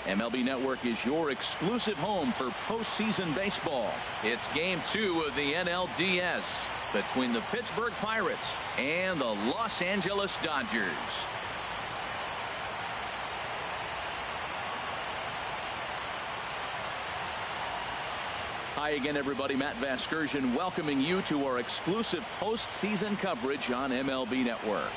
MLB Network is your exclusive home for postseason baseball. It's Game 2 of the NLDS between the Pittsburgh Pirates and the Los Angeles Dodgers. Hi again, everybody. Matt Vasgersian welcoming you to our exclusive postseason coverage on MLB Network.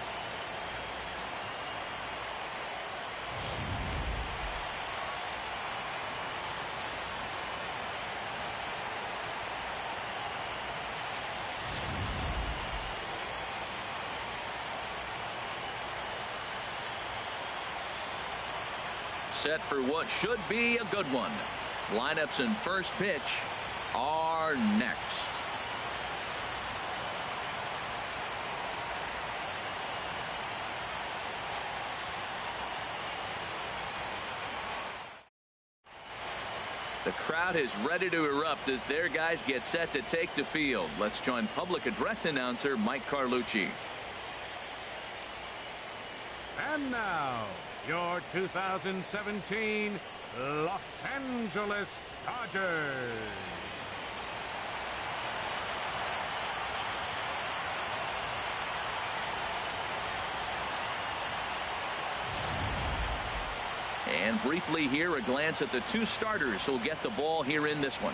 Set for what should be a good one. Lineups and first pitch are next. The crowd is ready to erupt as their guys get set to take the field. Let's join public address announcer Mike Carlucci. And now, your 2017 Los Angeles Dodgers. And briefly here, a glance at the two starters who'll get the ball here in this one.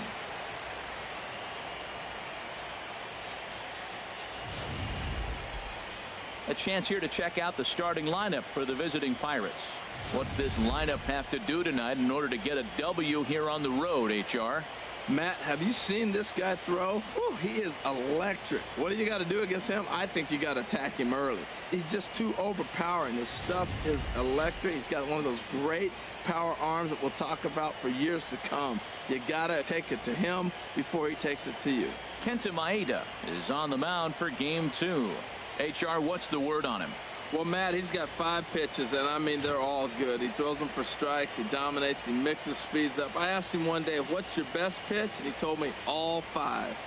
A chance here to check out the starting lineup for the visiting Pirates. What's this lineup have to do tonight in order to get a W here on the road, HR? Matt, have you seen this guy throw? Whew, he is electric. What do you got to do against him? I think you got to attack him early. He's just too overpowering. His stuff is electric. He's got one of those great power arms that we'll talk about for years to come. You got to take it to him before he takes it to you. Kenta Maeda is on the mound for Game 2. HR, what's the word on him? Well, Matt, he's got 5 pitches, and I mean, they're all good. He throws them for strikes. He dominates. He mixes speeds up. I asked him one day, what's your best pitch? And he told me all 5.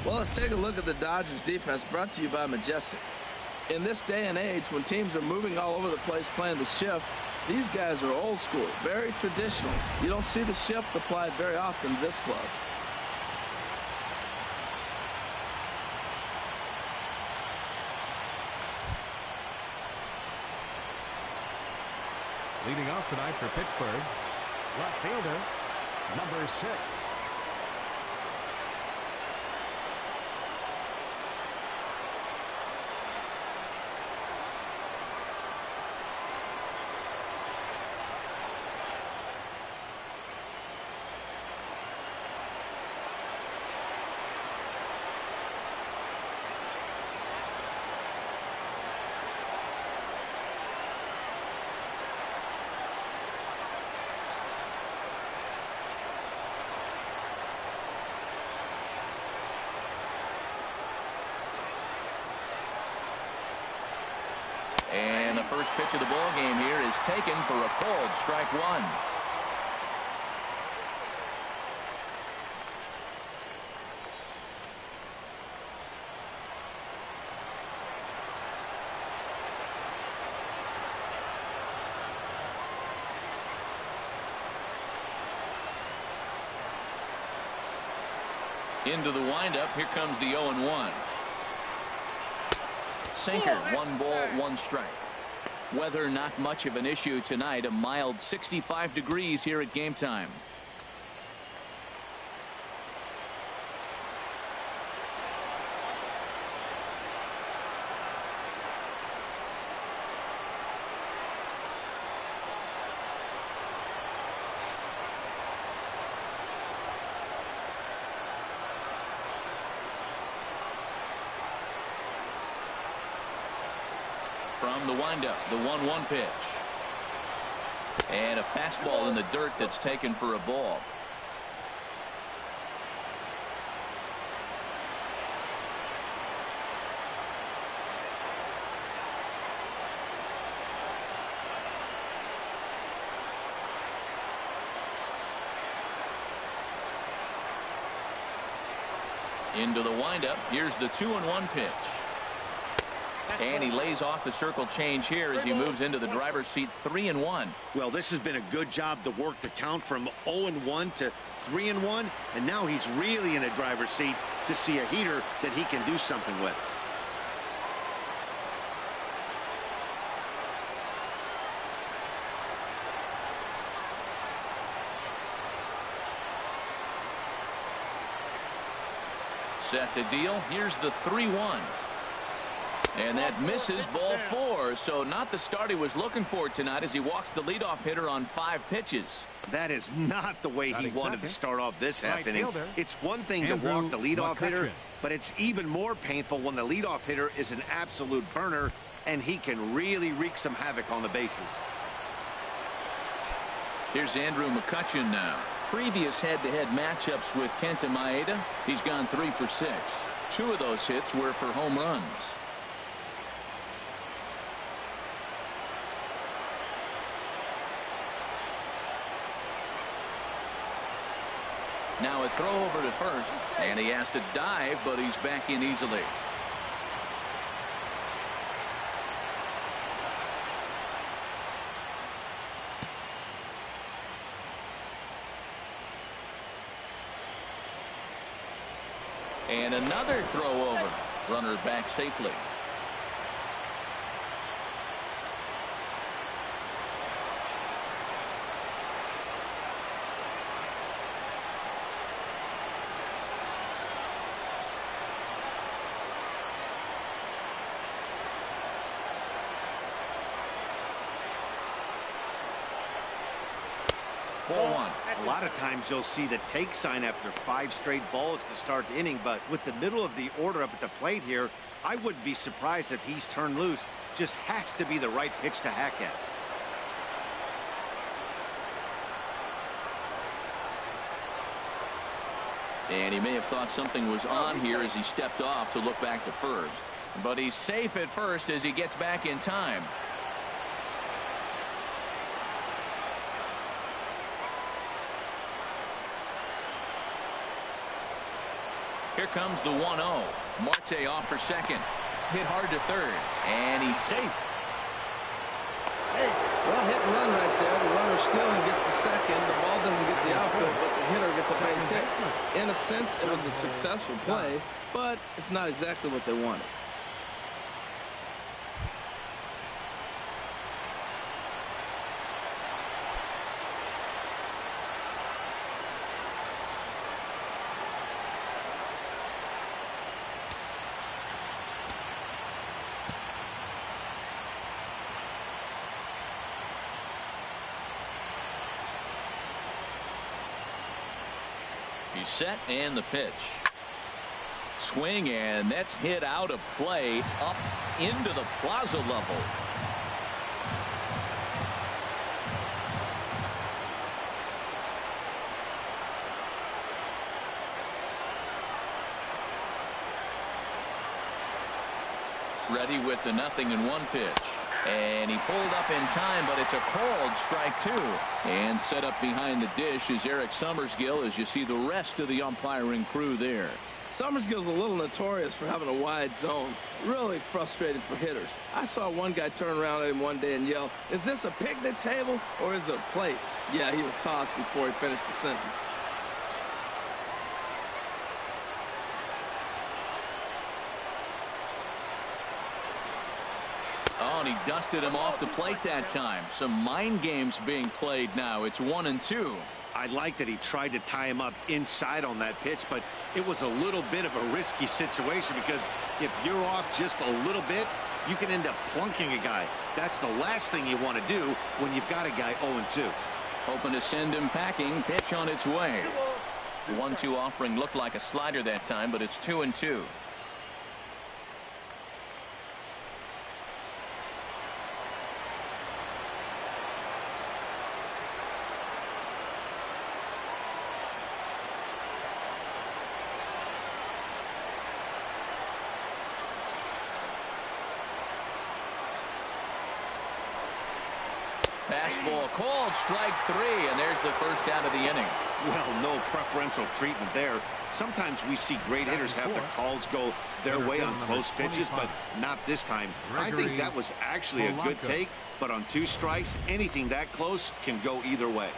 Well, let's take a look at the Dodgers defense, brought to you by Majestic. In this day and age, when teams are moving all over the place playing the shift, these guys are old school, very traditional. You don't see the shift applied very often to this club. Leading off tonight for Pittsburgh, left fielder, number 6. And the first pitch of the ball game here is taken for a called strike 1. Into the windup. Here comes the 0-1. Sinker, 1 ball, 1 strike. Weather not much of an issue tonight. A mild 65 degrees here at game time. From the windup, the 1-1 pitch. And a fastball in the dirt that's taken for a ball. Into the windup. Here's the 2-1 pitch. And he lays off the circle change here as he moves into the driver's seat 3-1. Well, this has been a good job to work the count from 0-1 to 3-1, and now he's really in the driver's seat to see a heater that he can do something with. Set to deal. Here's the 3-1. And that misses ball 4. So not the start he was looking for tonight as he walks the leadoff hitter on 5 pitches. That is not the way he wanted to start off this half inning. It's one thing to walk the leadoff hitter, but it's even more painful when the leadoff hitter is an absolute burner and he can really wreak some havoc on the bases. Here's Andrew McCutchen now. Previous head-to-head matchups with Kenta Maeda, he's gone 3 for 6. 2 of those hits were for home runs. Now a throw over to first, and he has to dive, but he's back in easily. And another throw over. Runner back safely. Ball 1. A lot of times you'll see the take sign after 5 straight balls to start the inning, but with the middle of the order up at the plate here, I wouldn't be surprised if he's turned loose. Just has to be the right pitch to hack at. And he may have thought something was on here as he stepped off to look back to first. But he's safe at first as he gets back in time. Here comes the 1-0. Marte off for second. Hit hard to third. And he's safe. Well, hit and run right there. The runner stealing gets the second. The ball doesn't get the outfield, but the hitter gets a base hit. In a sense, it was a successful play, but it's not exactly what they wanted. He's set and the pitch. Swing, and that's hit out of play up into the plaza level. Ready with the 0-1 pitch. And he pulled up in time, but it's a called strike 2. And set up behind the dish is Eric Summersgill as you see the rest of the umpiring crew there. Summersgill's a little notorious for having a wide zone. Really frustrating for hitters. I saw one guy turn around at him one day and yell, "Is this a picnic table or is it a plate?" Yeah, he was tossed before he finished the sentence. Oh, and he dusted him off the plate that time. Some mind games being played now. It's 1-2. I like that he tried to tie him up inside on that pitch, but it was a little bit of a risky situation because if you're off just a little bit, you can end up plunking a guy. That's the last thing you want to do when you've got a guy 0-2. Hoping to send him packing. Pitch on its way. The 1-2 offering looked like a slider that time, but it's 2-2. Fastball called strike 3, and there's the first out of the inning. Well, no preferential treatment there. Sometimes we see great hitters have the calls go their way on close pitches, but not this time. I think that was actually a good take, but on 2 strikes, anything that close can go either way.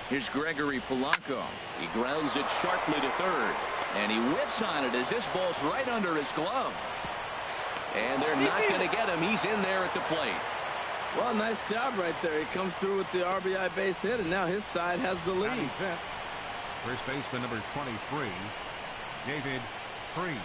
Here's Gregory Polanco. He grounds it sharply to third. And he whips on it as this ball's right under his glove. And they're not going to get him. He's in there at the plate. Well, nice job right there. He comes through with the RBI base hit, and now his side has the lead. First baseman number 23, David Freese.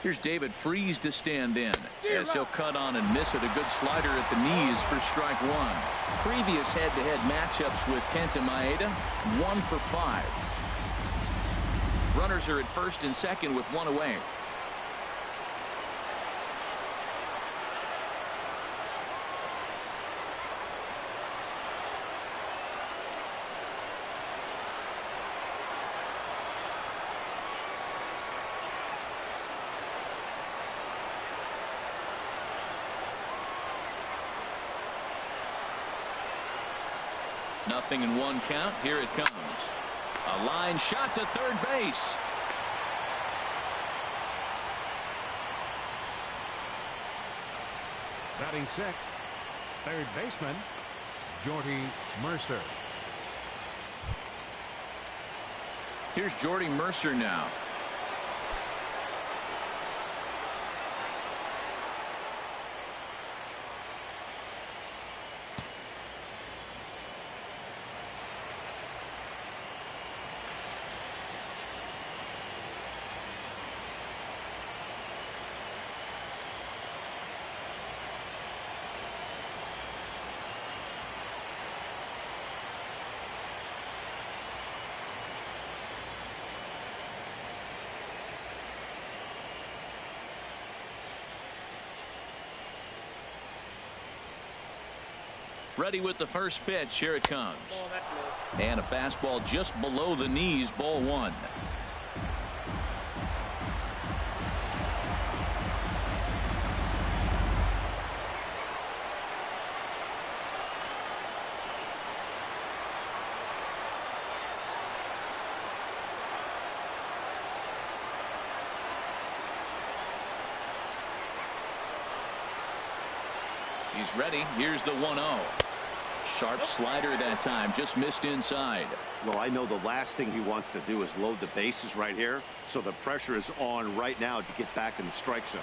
Here's David Freese to stand in as he'll cut on and miss it. A good slider at the knees for strike 1. Previous head-to-head matchups with Kenta Maeda, 1 for 5. Runners are at first and second with 1 away. Nothing in 1 count. Here it comes. A line shot to third base. Batting 6th, third baseman, Jordy Mercer. Here's Jordy Mercer now. Ready with the first pitch. Here it comes. And a fastball just below the knees. Ball 1. He's ready. Here's the 1-0. Sharp slider that time. Just missed inside. Well, I know the last thing he wants to do is load the bases right here. So the pressure is on right now to get back in the strike zone.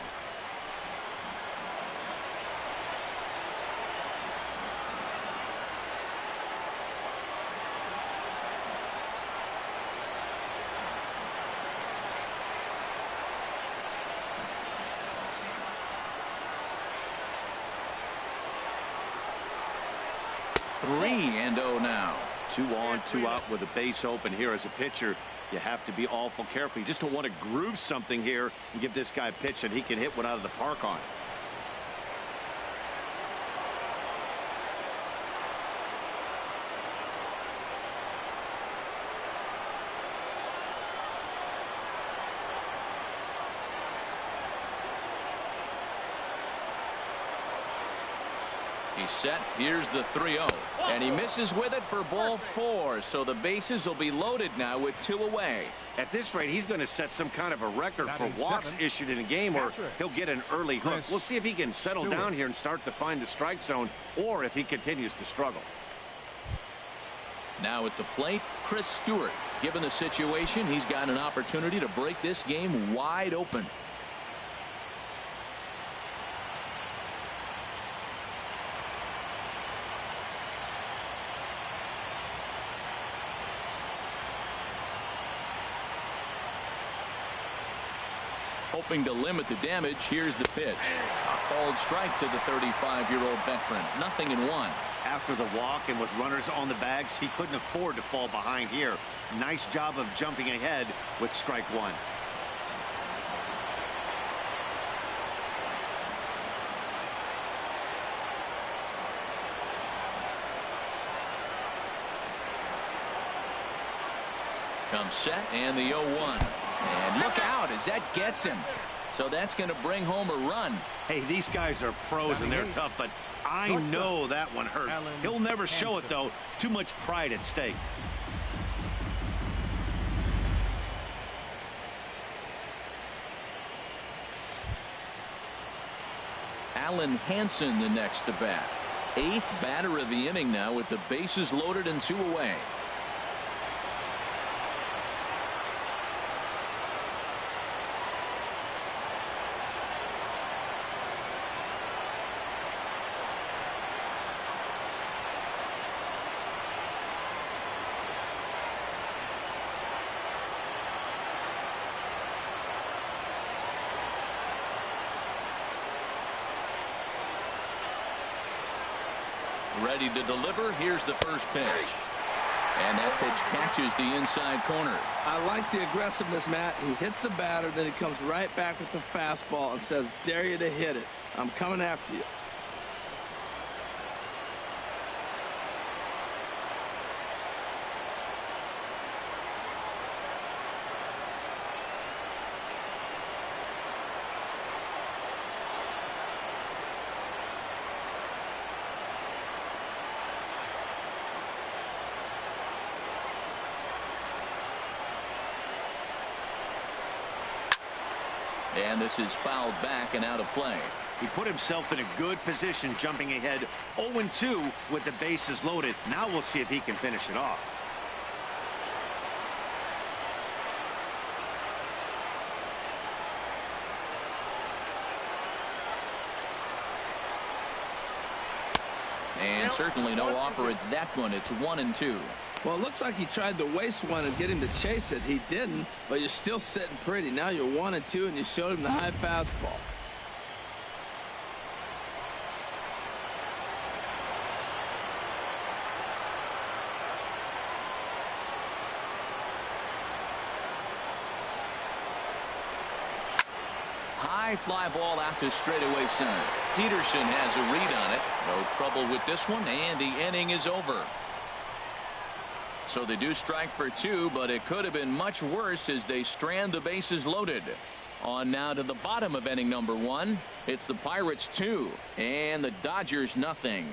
Three and 0 now. 2 on, 2 out with a base open here. As a pitcher, you have to be awful careful. You just don't want to groove something here and give this guy a pitch that he can hit one out of the park on. He's set. Here's the 3-0. And he misses with it for ball 4. So the bases will be loaded now with 2 away. At this rate, he's going to set some kind of a record for walks issued in a game, or he'll get an early hook. We'll see if he can settle down here and start to find the strike zone, or if he continues to struggle. Now at the plate, Chris Stewart. Given the situation, he's got an opportunity to break this game wide open. Hoping to limit the damage, here's the pitch. A called strike to the 35-year-old veteran. 0-1. After the walk and with runners on the bags, he couldn't afford to fall behind here. Nice job of jumping ahead with strike one. Comes set and the 0-1. And look out as that gets him. So that's going to bring home a run. Hey, these guys are pros and they're tough, but I know that one hurt. He'll never show it, though. Too much pride at stake. Alan Hansen the next to bat. 8th batter of the inning now with the bases loaded and 2 away. Ready to deliver. Here's the first pitch. And that pitch catches the inside corner. I like the aggressiveness, Matt. He hits the batter, then he comes right back with the fastball and says, dare you to hit it. I'm coming after you. And this is fouled back and out of play. He put himself in a good position jumping ahead 0-2 with the bases loaded. Now we'll see if he can finish it off. And certainly no offer at that one. It's 1-2. Well, it looks like he tried to waste one and get him to chase it. He didn't, but you're still sitting pretty. Now you're 1-2, and you showed him the high fastball. High fly ball out to straightaway center. Peterson has a read on it. No trouble with this one, and the inning is over. So they do strike for 2, but it could have been much worse as they strand the bases loaded. On now to the bottom of inning number 1. It's the Pirates 2 and the Dodgers nothing.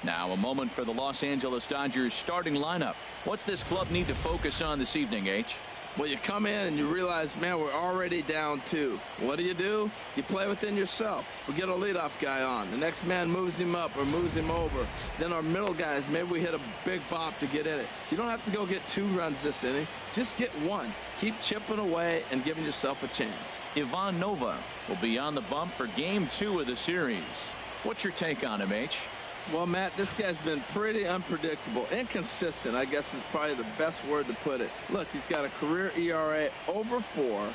Now a moment for the Los Angeles Dodgers starting lineup. What's this club need to focus on this evening, H? Well, you come in and you realize, man, we're already down 2. What do? You play within yourself. We get a leadoff guy on. The next man moves him up or moves him over. Then our middle guys, maybe we hit a big bop to get in it. You don't have to go get 2 runs this inning. Just get 1. Keep chipping away and giving yourself a chance. Ivan Nova will be on the bump for game 2 of the series. What's your take on him, H? Well, Matt, this guy's been pretty unpredictable. Inconsistent, I guess, is probably the best word to put it. Look, he's got a career ERA over 4,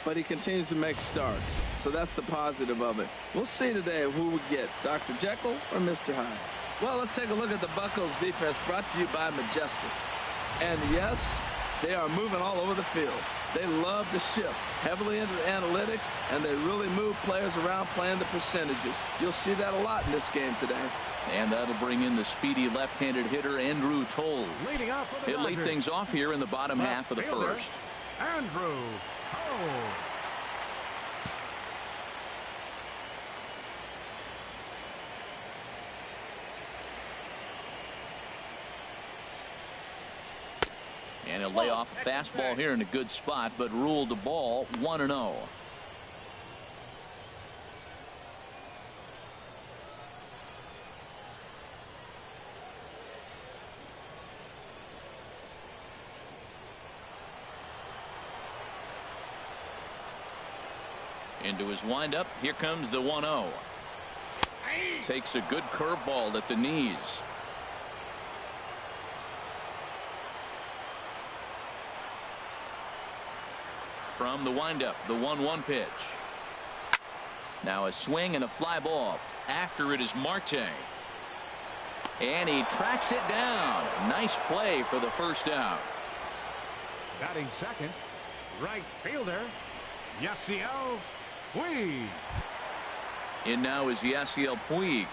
but he continues to make starts. So that's the positive of it. We'll see today who we get, Dr. Jekyll or Mr. Hyde. Well, let's take a look at the Buccos defense brought to you by Majestic. And yes, they are moving all over the field. They love to shift heavily into the analytics, and they really move players around playing the percentages. You'll see that a lot in this game today. And that'll bring in the speedy left-handed hitter Andrew Toll. Leading off for the He'll lead Dodgers, things off here in the bottom half of the fielder, first. Andrew Toll. And he'll lay off a fastball here in a good spot, but ruled the ball 1-0. Into his windup. Here comes the 1-0. Takes a good curveball at the knees. From the windup, the 1-1 pitch. Now a swing and a fly ball. After it is Marte. And he tracks it down. Nice play for the first out. Batting second, right fielder, Yasiel Puig. In now is Yasiel Puig.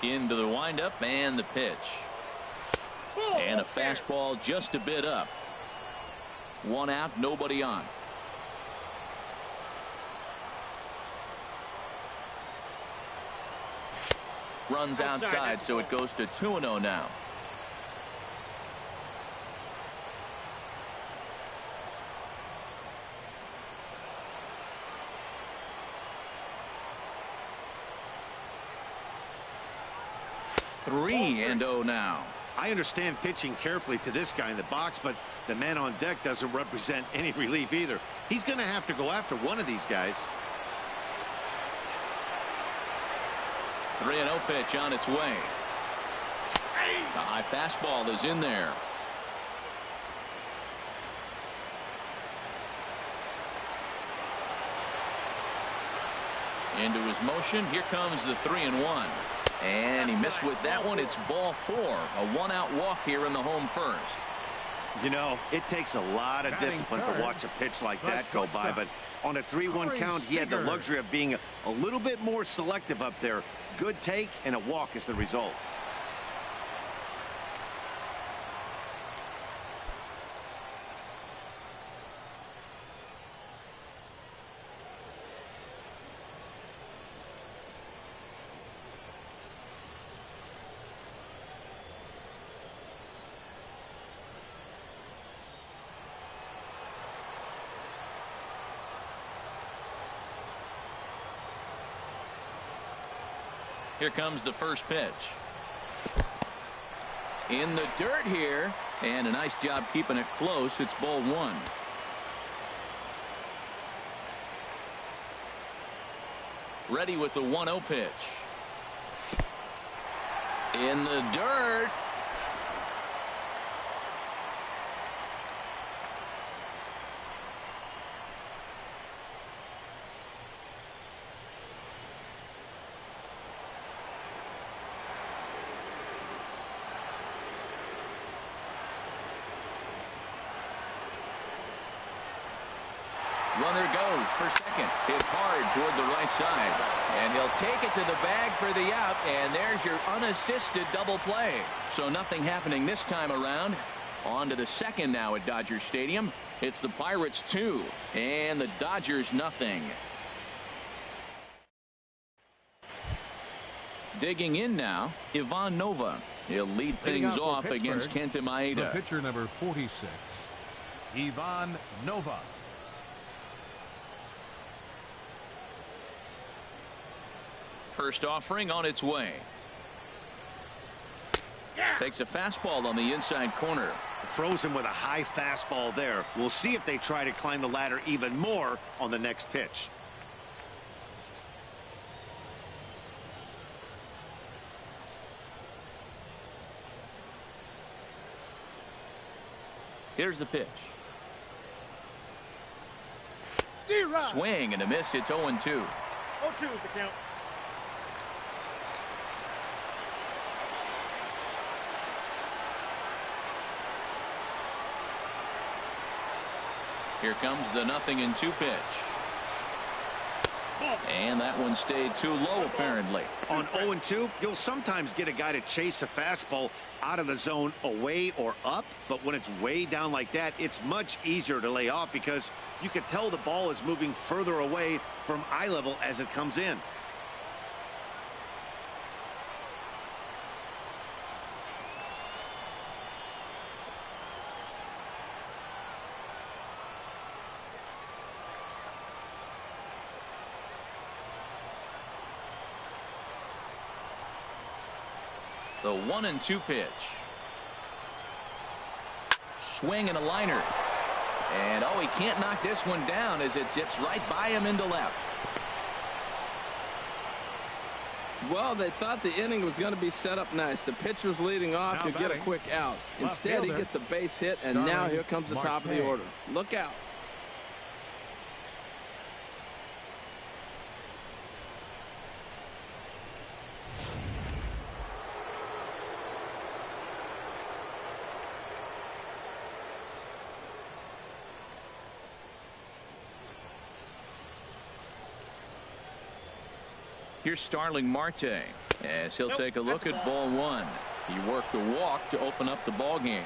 Into the windup and the pitch. And a fastball just a bit up. 1 out, nobody on. Runs outside, so it goes to 2-0 now. Three and 0 now. I understand pitching carefully to this guy in the box, but the man on deck doesn't represent any relief either. He's going to have to go after one of these guys. 3-0 pitch on its way. The high fastball is in there. Into his motion. Here comes the 3-1. And he missed with that one. It's ball 4. A 1-out walk here in the home first. You know, it takes a lot of discipline to watch a pitch like that go by, but on a 3-1 count, he had the luxury of being a little bit more selective up there. Good take and a walk is the result. Here comes the first pitch. In the dirt here. And a nice job keeping it close. It's ball 1. Ready with the 1-0 pitch. In the dirt. Runner goes for second. Hit hard toward the right side. And he'll take it to the bag for the out. And there's your unassisted double play. So nothing happening this time around. On to the second now at Dodger Stadium. It's the Pirates 2 and the Dodgers nothing. Digging in now, Ivan Nova. He'll lead things off against Kenta Maeda. The pitcher number 46, Ivan Nova. First offering on its way. Takes a fastball on the inside corner. Throws him with a high fastball there. We'll see if they try to climb the ladder even more on the next pitch. Here's the pitch. Swing and a miss. It's 0-2. 0-2 is the count. Here comes the 0-2 pitch. And that one stayed too low, apparently. On 0-2, you'll sometimes get a guy to chase a fastball out of the zone away or up, but when it's way down like that, it's much easier to lay off because you can tell the ball is moving further away from eye level as it comes in. The 1-2 pitch. swing and a liner. And, oh, he can't knock this one down as it zips right by him into left. Well, they thought the inning was going to be set up nice. The pitcher's leading off to get a quick out. Instead, he gets a base hit, and now here comes the top of the order. Look out. Here's Starling Marte as he'll take a look at ball one. He worked a walk to open up the ball game.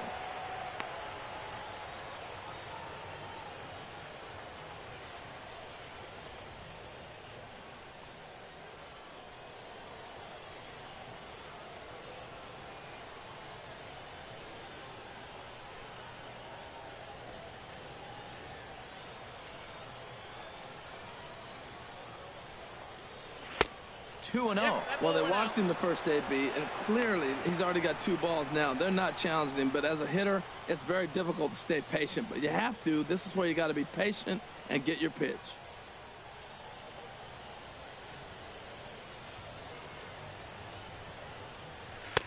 Two and 0. Well, they walked him the first AB, and clearly he's already got 2 balls now. They're not challenging him, but as a hitter, it's very difficult to stay patient. But you have to. This is where you got to be patient and get your pitch.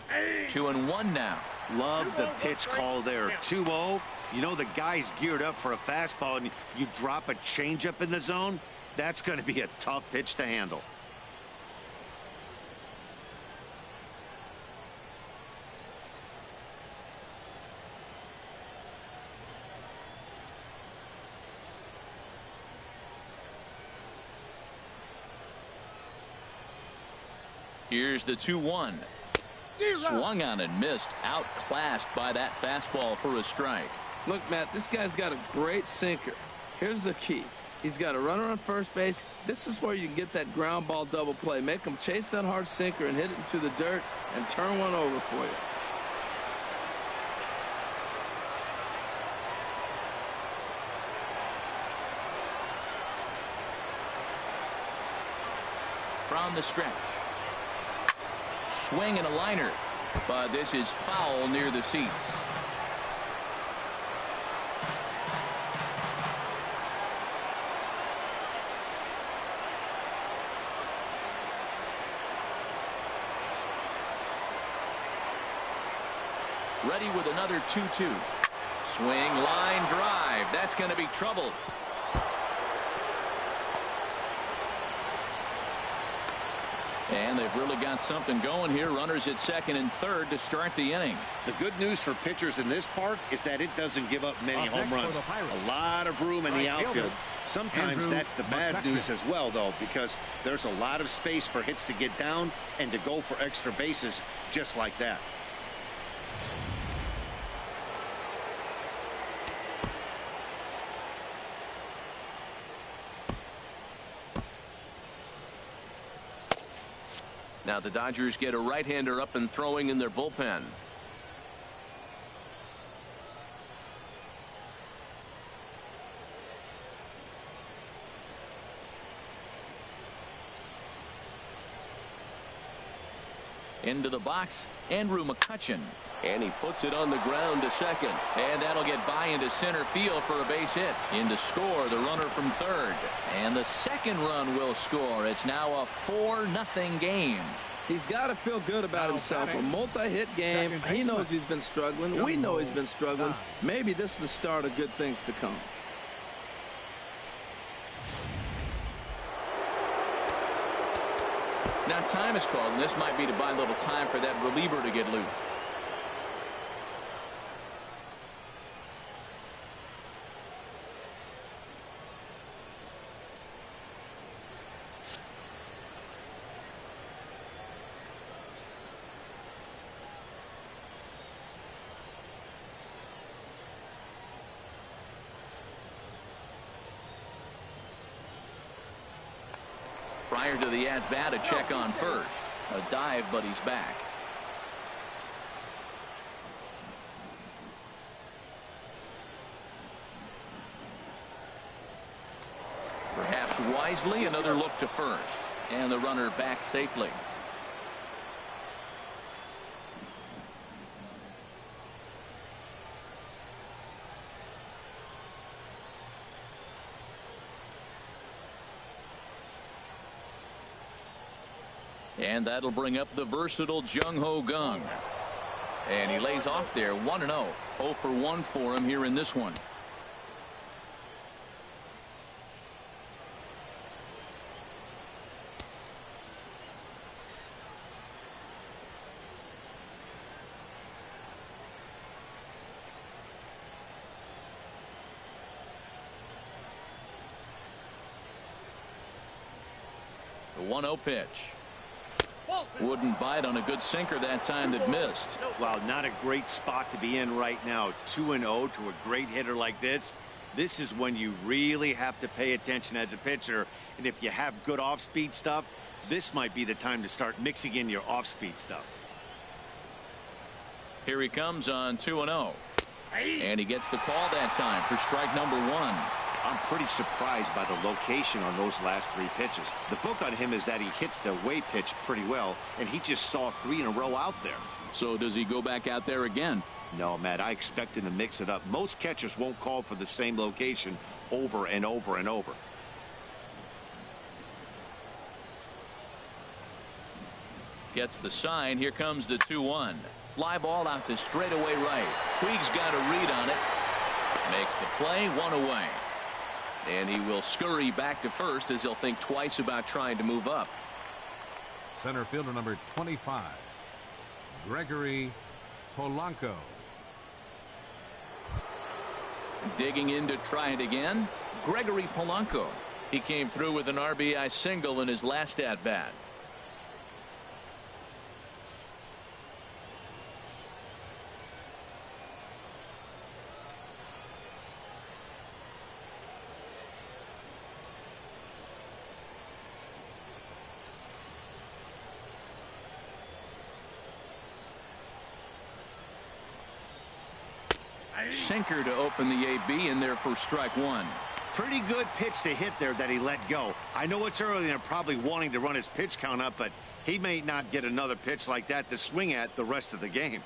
Hey. 2-1 now. Love the pitch call there. 2-0. You know the guy's geared up for a fastball, and you drop a changeup in the zone. That's going to be a tough pitch to handle. Here's the 2-1. Swung on and missed. Outclassed by that fastball for a strike. Look, Matt, this guy's got a great sinker. Here's the key. He's got a runner on first base. This is where you can get that ground ball double play. Make him chase that hard sinker and hit it into the dirt and turn one over for you. From the stretch. Swing and a liner, but this is foul near the seats. Ready with another 2-2. Swing, line drive. That's going to be trouble. And they've really got something going here. Runners at second and third to start the inning. The good news for pitchers in this park is that it doesn't give up many home runs. A lot of room in the outfield. Sometimes that's the bad news as well, though, because there's a lot of space for hits to get down and to go for extra bases just like that. Now the Dodgers get a right-hander up and throwing in their bullpen. Into the box, Andrew McCutchen. And he puts it on the ground to second. And that'll get by into center field for a base hit. In to score, the runner from third. And the second run will score. It's now a 4-0 game. He's got to feel good about himself. A multi-hit game. He knows he's been struggling. We know he's been struggling. Maybe this is the start of good things to come. Now time is called, and this might be to buy a little time for that reliever to get loose. Prior to the at-bat, a check on first. A dive, but he's back. Perhaps wisely, another look to first. And the runner back safely. And that'll bring up the versatile Jung Ho Gung. And he lays off there 1-0. 0 for 1 for him here in this one. The 1-0 pitch. Wouldn't bite on a good sinker that time that missed. Wow, not a great spot to be in right now. 2-0 to a great hitter like this. This is when you really have to pay attention as a pitcher. And if you have good off-speed stuff, this might be the time to start mixing in your off-speed stuff. Here he comes on 2-0. And he gets the call that time for strike number 1. I'm pretty surprised by the location on those last 3 pitches. The book on him is that he hits the way pitch pretty well, and he just saw 3 in a row out there. So does he go back out there again? No, Matt, I expect him to mix it up. Most catchers won't call for the same location over and over and over. Gets the sign. Here comes the 2-1. Fly ball out to straightaway right. Puig's got a read on it. Makes the play, 1 away. And he will scurry back to first as he'll think twice about trying to move up. Center fielder number 25, Gregory Polanco. Digging in to try it again, Gregory Polanco. He came through with an RBI single in his last at-bat. Sinker to open the AB in there for strike 1. Pretty good pitch to hit there that he let go. I know it's early and they're probably wanting to run his pitch count up, but he may not get another pitch like that to swing at the rest of the game.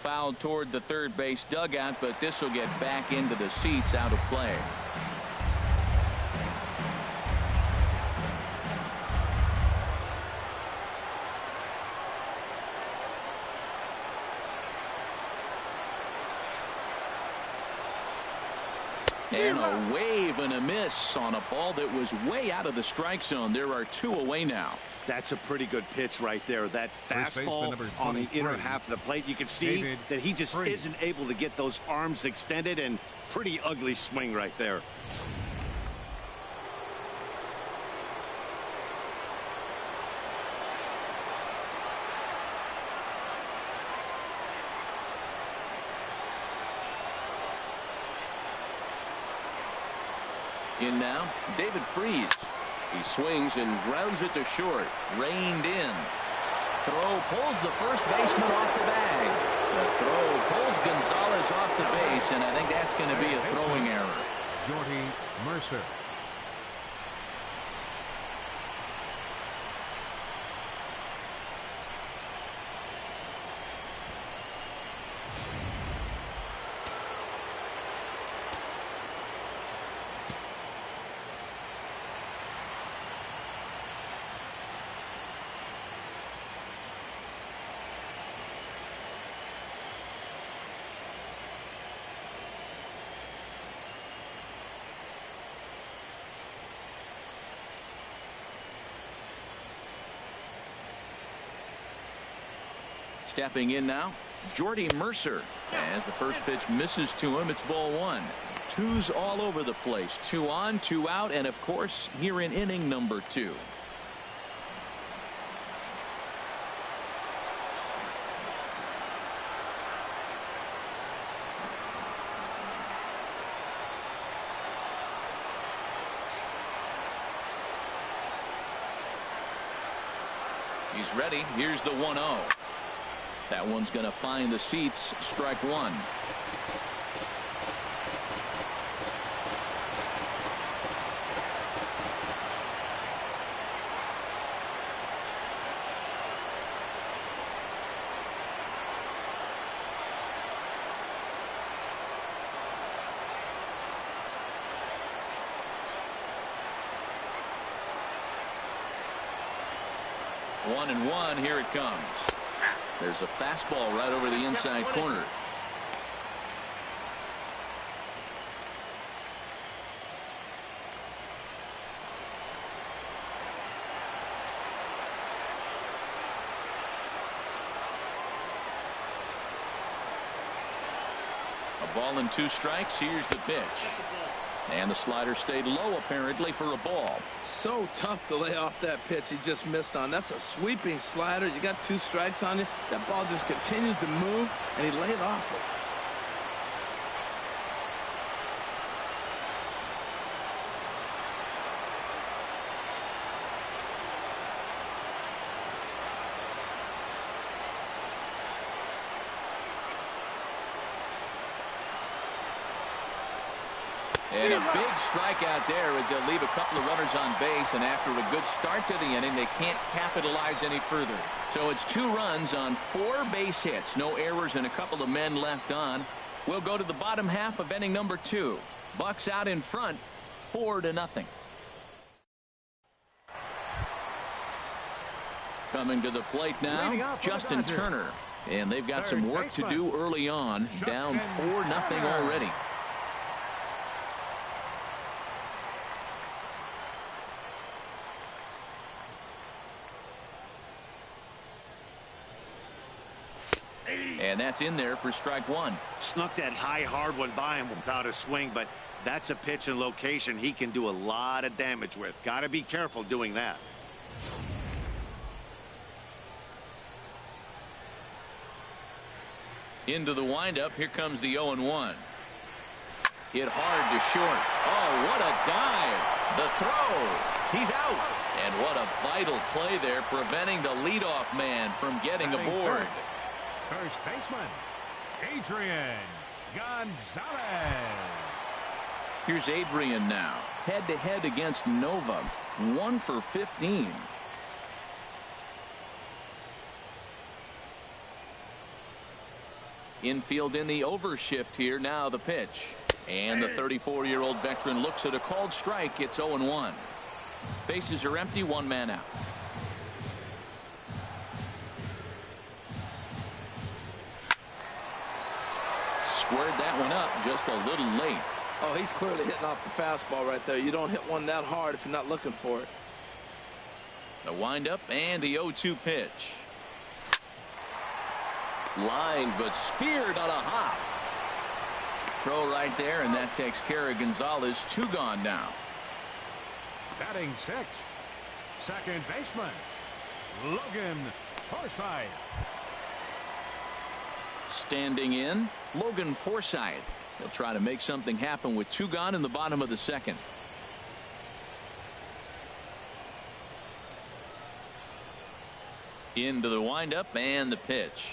Fouled toward the third base dugout, but this will get back into the seats, out of play. And a wave and a miss on a ball that was way out of the strike zone. There are 2 away now. That's a pretty good pitch right there. That fastball on the inner half of the plate. You can see that he just isn't able to get those arms extended, and pretty ugly swing right there. In now, David Freese. He swings and grounds it to short. Reined in. Throw pulls the first baseman off the bag. The throw pulls Gonzalez off the base, and I think that's going to be a throwing error. Jordy Mercer. Stepping in now, Jordy Mercer. As the first pitch misses to him, it's ball 1. 2's all over the place. 2 on, 2 out, and of course, here in inning number 2. He's ready. Here's the 1-0. That one's going to find the seats. Strike 1. 1-1. Here it comes. There's a fastball right over the inside corner. A ball and 2 strikes. Here's the pitch. And the slider stayed low apparently for a ball. So tough to lay off that pitch he just missed on. That's a sweeping slider. You got 2 strikes on you. That ball just continues to move, and he laid off it. And a big strikeout there as they'll leave a couple of runners on base, and after a good start to the inning, they can't capitalize any further. So it's 2 runs on 4 base hits, no errors, and a couple of men left on. We'll go to the bottom half of inning number 2. Bucks out in front, 4-0. Coming to the plate now, Justin Turner, and they've got some work to do early on, down 4-0 already. And that's in there for strike 1. Snuck that high hard one by him without a swing, but that's a pitch and location he can do a lot of damage with. Got to be careful doing that. Into the windup. Here comes the 0-1. Hit hard to short. Oh, what a dive. The throw. He's out. And what a vital play there, preventing the leadoff man from getting aboard. First baseman, Adrian Gonzalez. Here's Adrian now, head-to-head against Nova, 1 for 15. Infield in the overshift here. Now the pitch. And the 34-year-old veteran looks at a called strike. It's 0-1. Bases are empty, 1 man out. Squared that one up just a little late. Oh, he's clearly hitting off the fastball right there. You don't hit one that hard if you're not looking for it. The windup and the 0-2 pitch. Line, but speared on a hop. Throw right there, and that takes care of Gonzalez. 2 gone now. Batting 6th, second baseman, Logan Forsythe. Standing in, Logan Forsythe. He'll try to make something happen with 2 gone in the bottom of the 2nd. Into the windup and the pitch.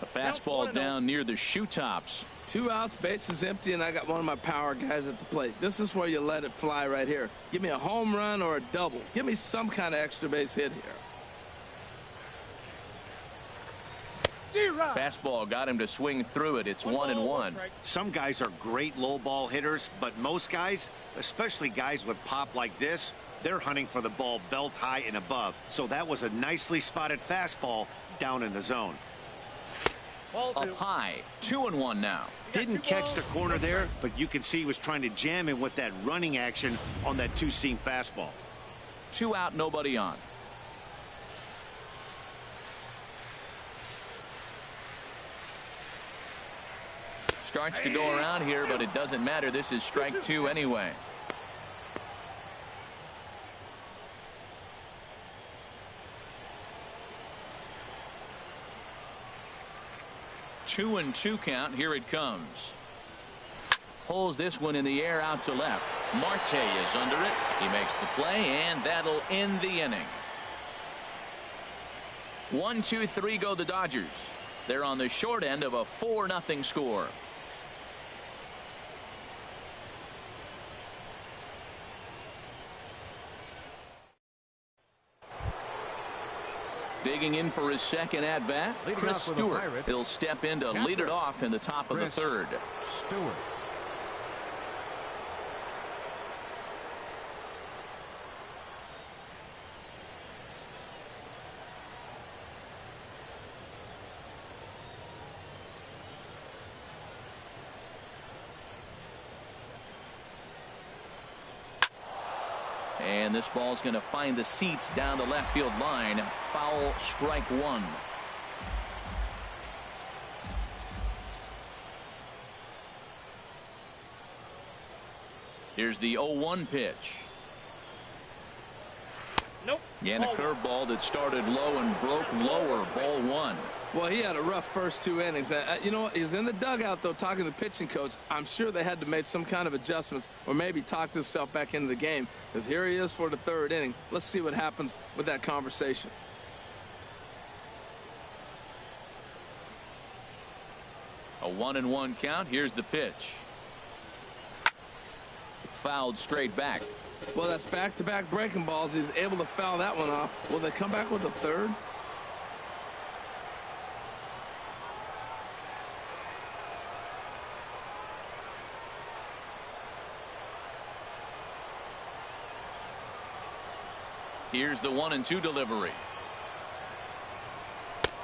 A fastball down near the shoe tops. 2 outs, bases empty, and I got one of my power guys at the plate. This is where you let it fly right here. Give me a home run or a double. Give me some kind of extra base hit here. Fastball got him to swing through it. It's 1-1. Some guys are great low ball hitters, but most guys, especially guys with pop like this, they're hunting for the ball belt high and above. So that was a nicely spotted fastball down in the zone. Up high, 2-1 now. Didn't catch the corner there, but you can see he was trying to jam him with that running action on that 2-seam fastball. 2 out, nobody on. Starts to go around here, but it doesn't matter. This is strike 2 anyway. Two and 2 count. Here it comes. Pulls this one in the air out to left. Marte is under it. He makes the play, and that'll end the inning. 1-2-3 go the Dodgers. They're on the short end of a 4-0 score. Digging in for his second at-bat, Chris Stewart. He'll step in to lead it off in the top of the 3rd. Stewart. And this ball's going to find the seats down the left field line. Foul, strike one. Here's the 0-1 pitch. Nope. And a curveball that started low and broke lower. Ball one. Well, he had a rough first 2 innings. You know what? He was in the dugout, though, talking to the pitching coach. I'm sure they had to make some kind of adjustments or maybe talked himself back into the game, because here he is for the 3rd inning. Let's see what happens with that conversation. A 1-1 count. Here's the pitch. Fouled straight back. Well, that's back-to-back breaking balls. He was able to foul that one off. Will they come back with a 3rd? Here's the 1-2 delivery.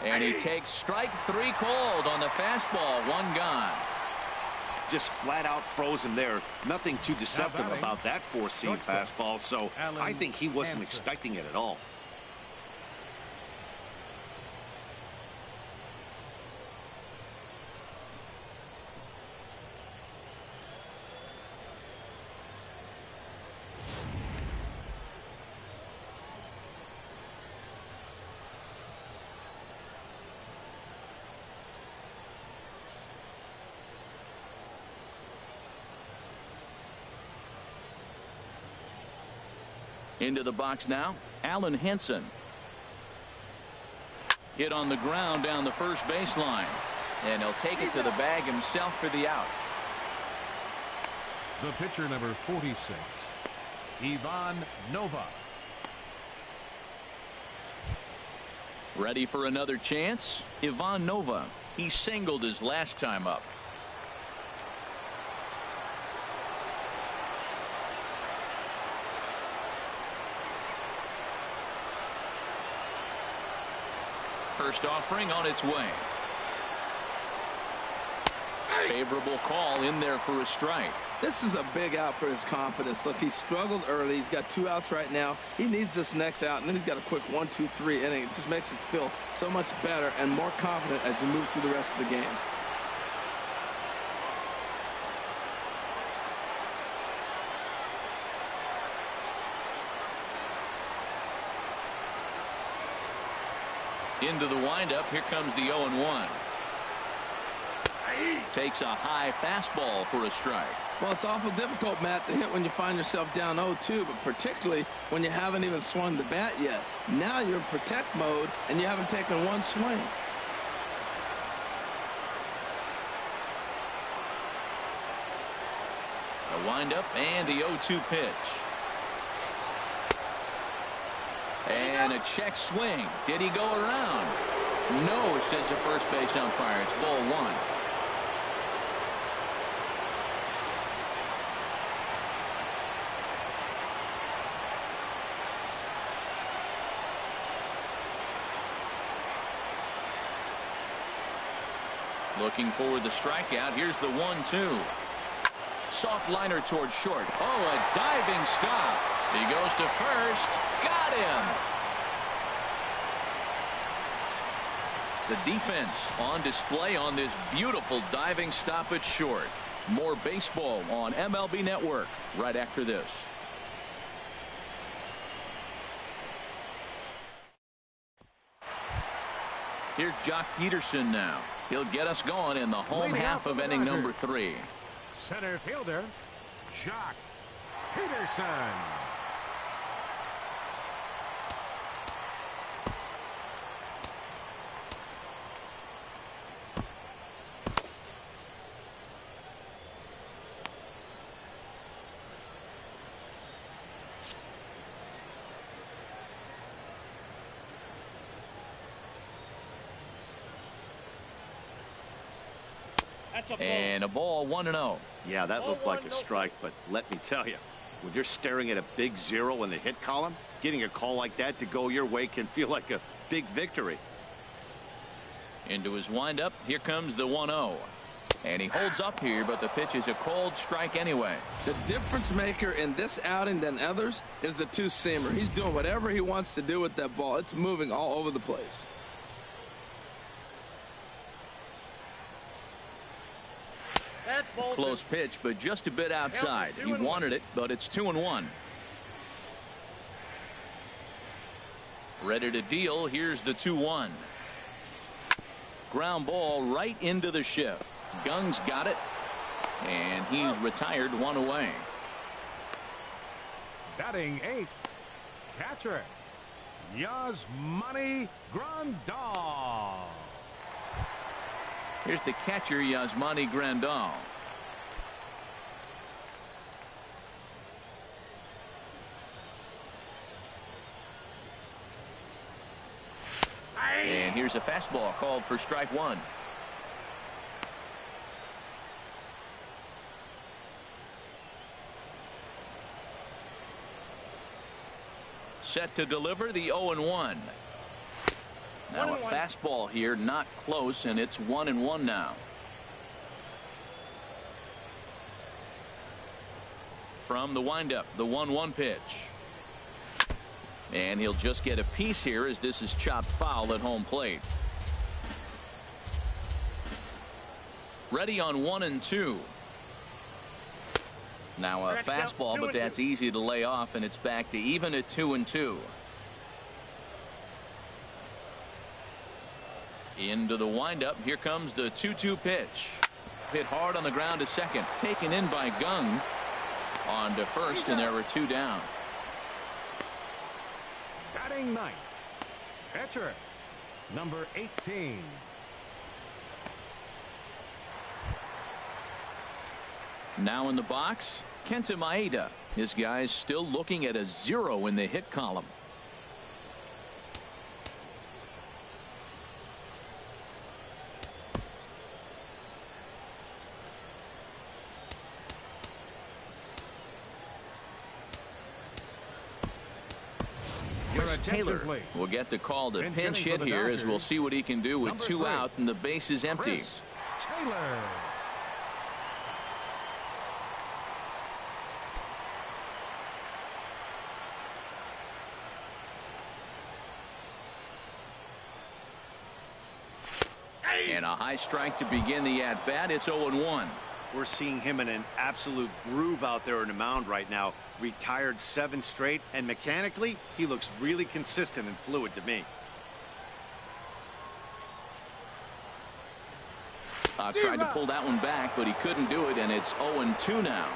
And he takes strike 3 called on the fastball. 1 gone. Just flat out frozen there. Nothing too deceptive about that 4-seam fastball, so I think he wasn't expecting it at all. Into the box now, Allen Henson. Hit on the ground down the first baseline. And he'll take it to the bag himself for the out. The pitcher, number 46, Ivan Nova. Ready for another chance? Ivan Nova. He singled his last time up. First offering on its way. Favorable call in there for a strike. This is a big out for his confidence. Look, he struggled early. He's got 2 outs right now. He needs this next out, and then he's got a quick 1, 2, 3 inning. It just makes him feel so much better and more confident as you move through the rest of the game. Into the windup. Here comes the 0-1. Takes a high fastball for a strike. Well, it's awful difficult, Matt, to hit when you find yourself down 0-2, but particularly when you haven't even swung the bat yet. Now you're in protect mode, and you haven't taken 1 swing. The windup and the 0-2 pitch. And a check swing. Did he go around? No, says the first base umpire. It's ball 1. Looking for the strikeout. Here's the 1-2. Soft liner towards short. Oh, a diving stop. He goes to first. Got him. The defense on display on this beautiful diving stop at short. More baseball on MLB Network right after this. Here's Jock Peterson now. He'll get us going in the home half of inning number 3. Center fielder, Jock Peterson. And a ball 1-0. Yeah, that looked like a strike, but let me tell you, when you're staring at a big 0 in the hit column, getting a call like that to go your way can feel like a big victory. Into his windup. Here comes the 1-0. And he holds up here, but the pitch is a cold strike anyway. The difference maker in this outing than others is the two-seamer. He's doing whatever he wants to do with that ball. It's moving all over the place. That's ball Close two. pitch, but just a bit outside. Count He 2-1. wanted it, but it's 2-1. Ready to deal. Here's the 2-1. Ground ball right into the shift. Gung's got it, and he's retired, one away. Batting eighth, catcher, Yasmani Grandal. Here's the catcher, Yasmani Grandal. And here's a fastball called for strike one. Set to deliver the 0-1. Now a fastball here, not close, and it's 1-1 now. From the windup, the 1-1 pitch. And he'll just get a piece here as this is chopped foul at home plate. Ready on 1-2. Now a fastball, but that's easy to lay off, and it's back to even at 2-2. Into the windup. Here comes the 2-2 pitch. Hit hard on the ground to second. Taken in by Gung. On to first, and there were two down. Batting ninth, catcher, number 18. Now in the box, Kenta Maeda. His guys still looking at a 0 in the hit column. Chris Taylor will get the call to pinch hit here, as we'll see what he can do with 2 out and the base is empty. Chris Taylor. And a high strike to begin the at-bat. It's 0-1. We're seeing him in an absolute groove out there on the mound right now. Retired 7 straight, and mechanically, he looks really consistent and fluid to me. Tried to pull that one back, but he couldn't do it, and it's 0-2 now.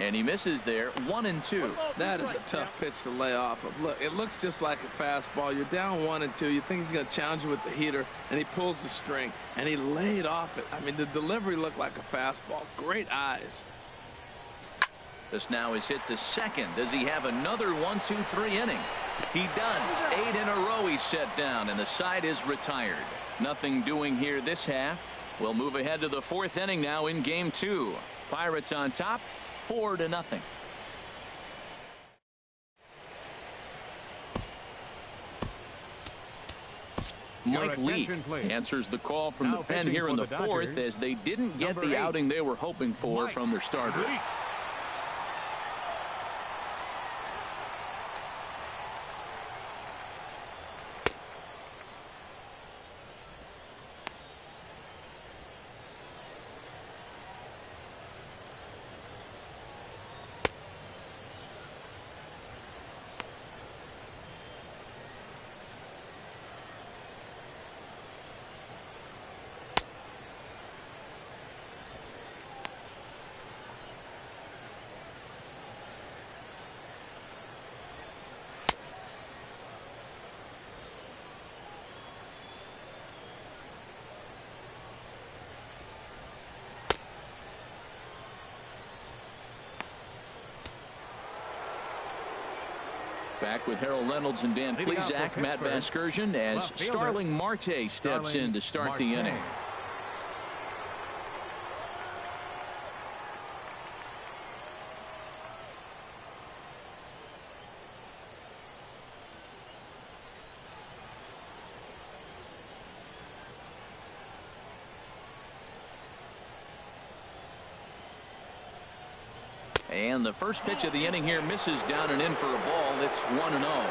And he misses there. 1-2. That is a tough pitch to lay off of. Look, it looks just like a fastball. You're down 1-2. You think he's going to challenge you with the heater, and he pulls the string, and he laid off it. I mean, the delivery looked like a fastball. Great eyes. This now is hit to second. Does he have another 1-2-3 inning? He does. 8 in a row he's set down, and the side is retired. Nothing doing here this half. We'll move ahead to the 4th inning now in game 2. Pirates on top, 4-0. Mike Leake answers the call from the pen here in the 4th, as they didn't get the outing they were hoping for from their starter. Back with Harold Reynolds and Dan Plesac, Matt Vasgersian, as Starling Marte steps in to start the inning. And the first pitch of the inning here misses down and in for a ball. It's 1-0.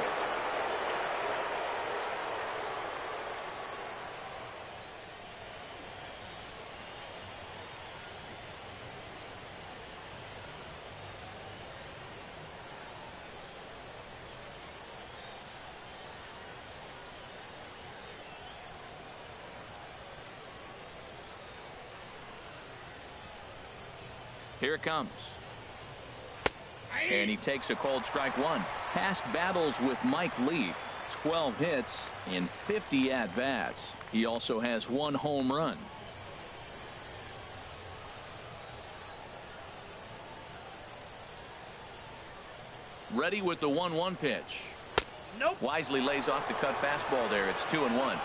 Here it comes. And he takes a cold strike one. Past battles with Mike Lee, 12 hits in 50 at-bats. He also has 1 home run. Ready with the 1-1 pitch. Nope. Wisely lays off the cut fastball there. It's 2-1.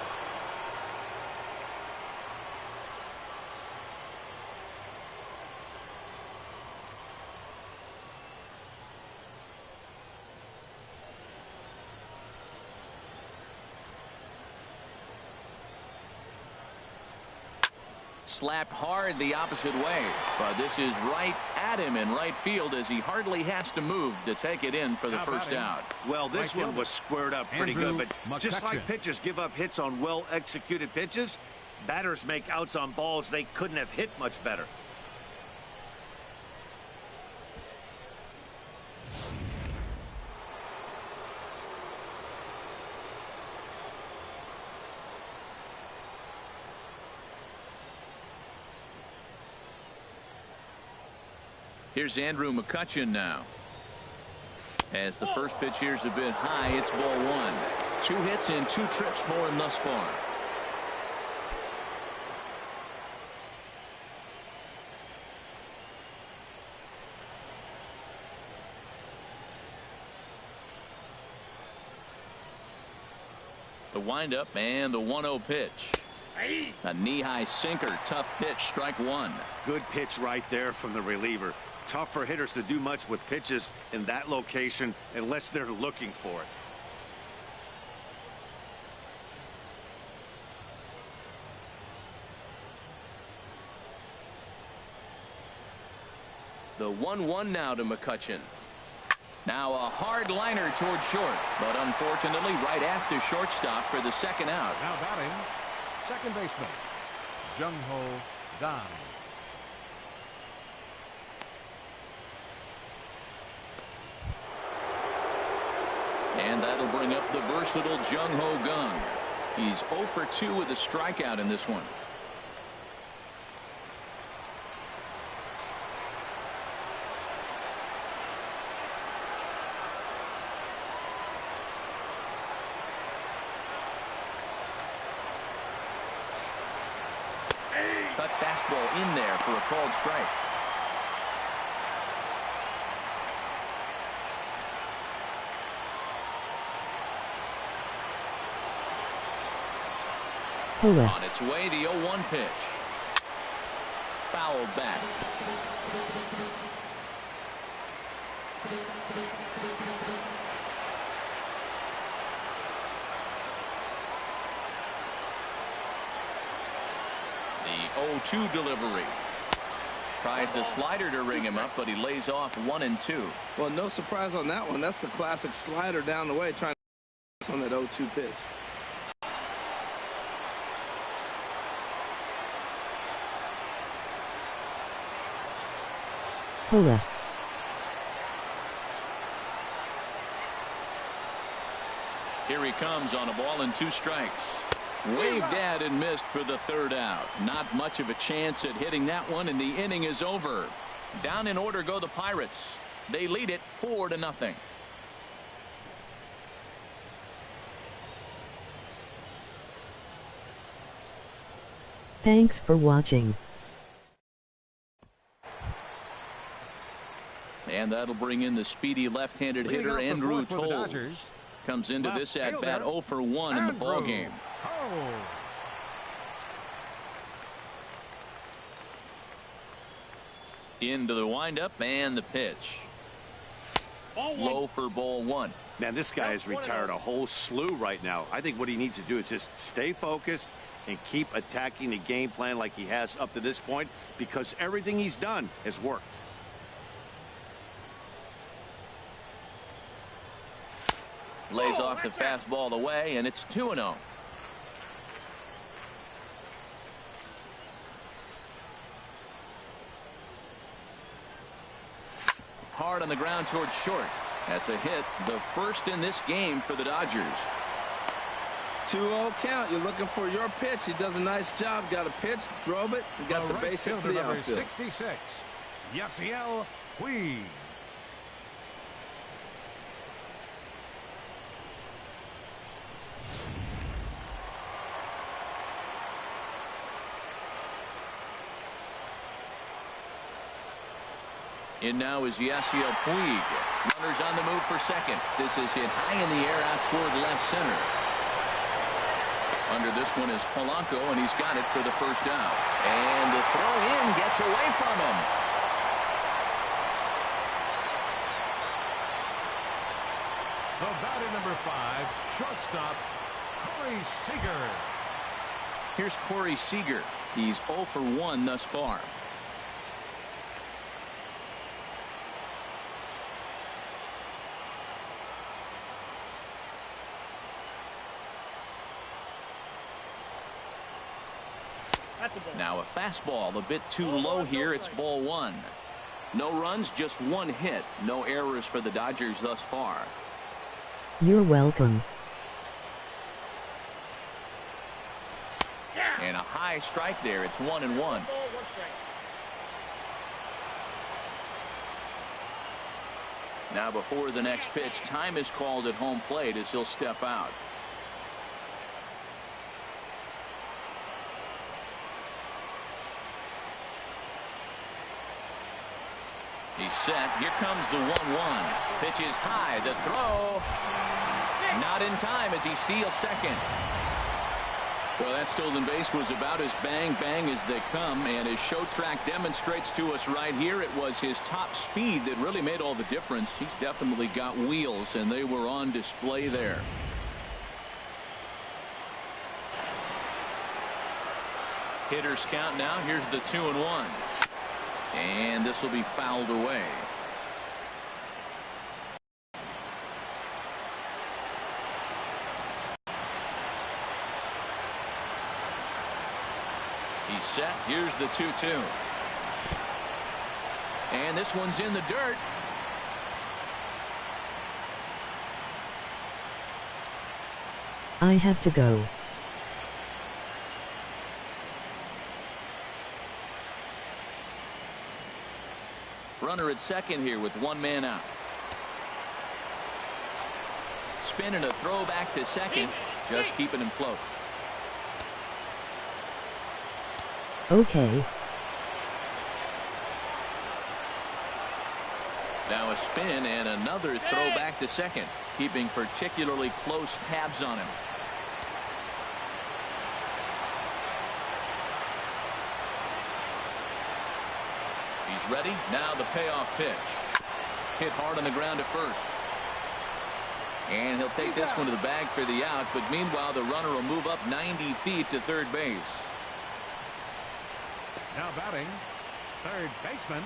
Slapped hard the opposite way, but this is right at him in right field as he hardly has to move to take it in for the first out. Well, this one was squared up pretty good, but just like pitchers give up hits on well-executed pitches, batters make outs on balls they couldn't have hit much better. Here's Andrew McCutchen now. As the first pitch here's a bit high, it's ball 1. 2 hits and 2 trips for him thus far. The windup and the 1-0 pitch. A knee-high sinker, tough pitch, strike 1. Good pitch right there from the reliever. Tough for hitters to do much with pitches in that location unless they're looking for it. The 1-1 now to McCutchen. Now a hard liner toward short, but unfortunately right after shortstop for the second out. Now batting, second baseman, Jung-Ho Kang. And that'll bring up the versatile Jung-Ho Kang. He's 0 for 2 with a strikeout in this one. Cut fastball in there for a called strike. On its way, the 0-1 pitch. Fouled back. The 0-2 delivery. Tries the slider to ring him up, but he lays off 1 and 2. Well, no surprise on that one. That's the classic slider down the way trying to on that 0-2 pitch. Here he comes on a ball and 2 strikes. Waved at and missed for the third out. Not much of a chance at hitting that one, and the inning is over. Down in order go the Pirates. They lead it 4-0. Thanks for watching. And that'll bring in the speedy left-handed hitter Andrew Toles. Comes into this at-bat 0 for 1 in the ballgame. Into the windup and the pitch. Low for ball 1. Man, this guy has retired a whole slew right now. I think what he needs to do is just stay focused and keep attacking the game plan like he has up to this point, because everything he's done has worked. Lays off the fastball away, and it's 2-0. Hard on the ground towards short. That's a hit, the first in this game for the Dodgers. 2-0 count. You're looking for your pitch. He does a nice job. Got a pitch, drove it, and got the base hit to the outfield. 66, Yasiel Puig. In now is Yasiel Puig. Runners on the move for second. This is hit high in the air out toward left center. Under this one is Polanco, and he's got it for the first out. And the throw in gets away from him. The batter number 5, shortstop, Corey Seager. Here's Corey Seager. He's 0 for 1 thus far. Now a fastball a bit too low here. It's ball 1. No runs, just 1 hit. No errors for the Dodgers thus far. You're welcome. And a high strike there. It's 1-1. Now before the next pitch, time is called at home plate as he'll step out. He's set. Here comes the 1-1. Pitch is high. The throw. Not in time as he steals second. Well, that stolen base was about as bang as they come, and as Show Track demonstrates to us right here, it was his top speed that really made all the difference. He's definitely got wheels, and they were on display there. Hitters count now. Here's the 2-1. And this will be fouled away. He's set. Here's the 2-2. And this one's in the dirt. I have to go. Runner at second here with 1 man out. Spin and a throw back to second. Just keeping him close. Okay. Now a spin and another throw back to second. Keeping particularly close tabs on him. He's ready. Now the payoff pitch. Hit hard on the ground at first. And he'll take this one to the bag for the out. But meanwhile, the runner will move up 90 feet to third base. Now batting, third baseman,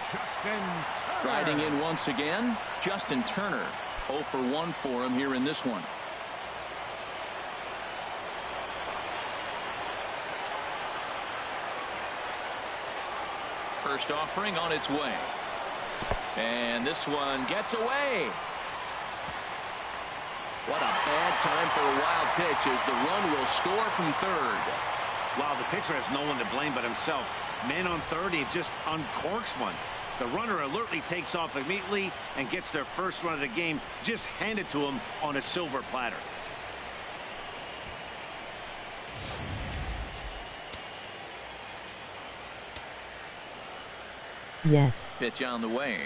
Justin Turner. Striding in once again, Justin Turner. 0 for 1 for him here in this one. First offering on its way. And this one gets away. What a bad time for a wild pitch as the run will score from third. Wow, the pitcher has no one to blame but himself. Man on third, he just uncorks one. The runner alertly takes off immediately and gets their first run of the game just handed to him on a silver platter. Yes. Pitch on the way.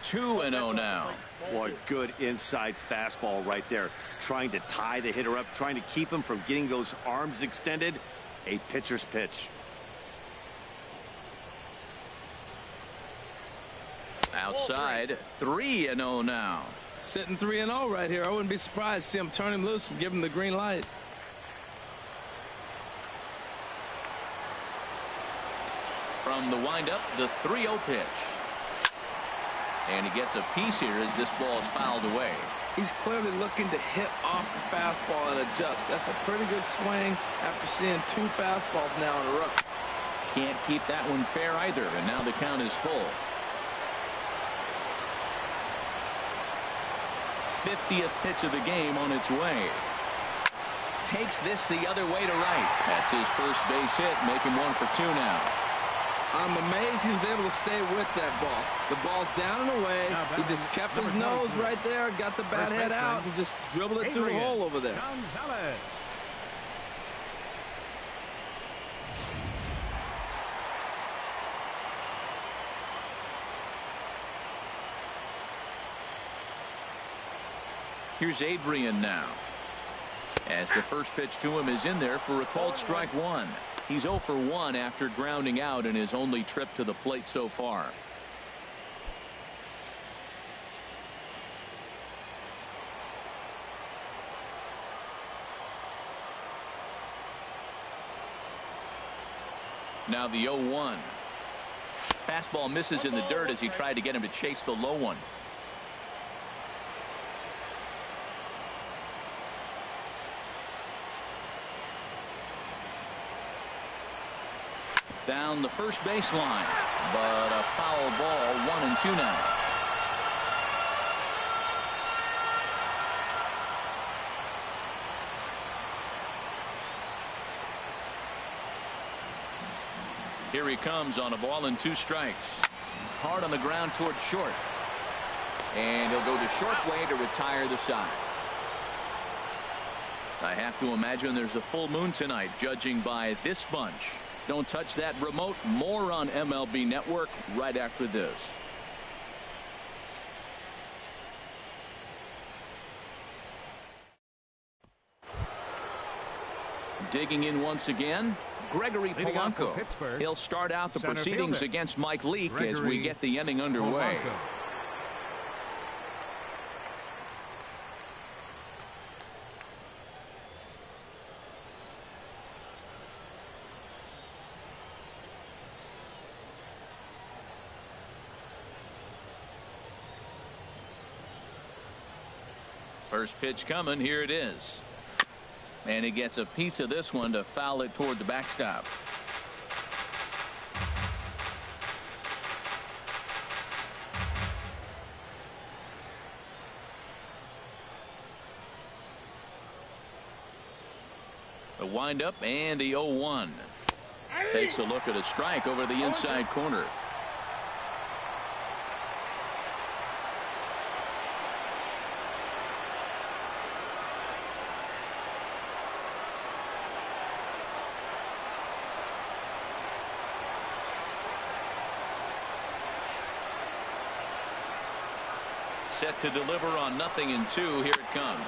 2-0 now. Boy, good inside fastball right there. Trying to tie the hitter up, trying to keep him from getting those arms extended. A pitcher's pitch. Outside, 3-0 now. Sitting 3-0 right here. I wouldn't be surprised to see him turn him loose and give him the green light. From the windup, the 3-0 pitch. And he gets a piece here as this ball is fouled away. He's clearly looking to hit off the fastball and adjust. That's a pretty good swing after seeing 2 fastballs now in a row. Can't keep that one fair either, and now the count is full. 50th pitch of the game on its way. Takes this the other way to right. That's his first base hit, making 1 for 2 now. I'm amazed he was able to stay with that ball. The ball's down and away. He just kept his nose right there, got the bat head out, and just dribbled it through a hole over there. Gonzalez. Here's Adrian now. As the first pitch to him is in there for a called strike 1. He's 0 for 1 after grounding out in his only trip to the plate so far. Now the 0-1. Fastball misses in the dirt as he tried to get him to chase the low one. Down the first baseline, but a foul ball. 1-2 now. Here he comes on a ball and 2 strikes. Hard on the ground towards short. And he'll go the short way to retire the side. I have to imagine there's a full moon tonight, judging by this bunch. Don't touch that remote. More on MLB Network right after this. Digging in once again, Gregory Polanco. He'll start out the proceedings against Mike Leake as we get the inning underway. First pitch coming. Here it is. And he gets a piece of this one to foul it toward the backstop. The windup and the 0-1. Takes a look at a strike over the inside corner. Set to deliver on 0-2. Here it comes.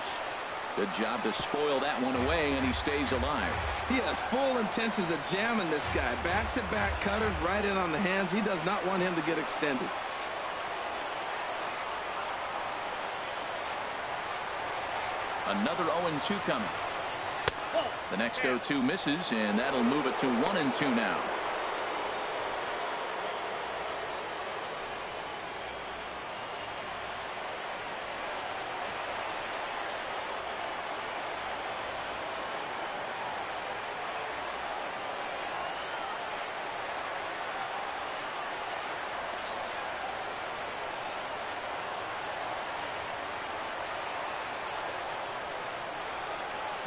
Good job to spoil that one away, and he stays alive. He has full intentions of jamming this guy. Back-to-back cutters right in on the hands. He does not want him to get extended. Another 0-2 coming. The next 0-2 misses, and that'll move it to 1-2 now.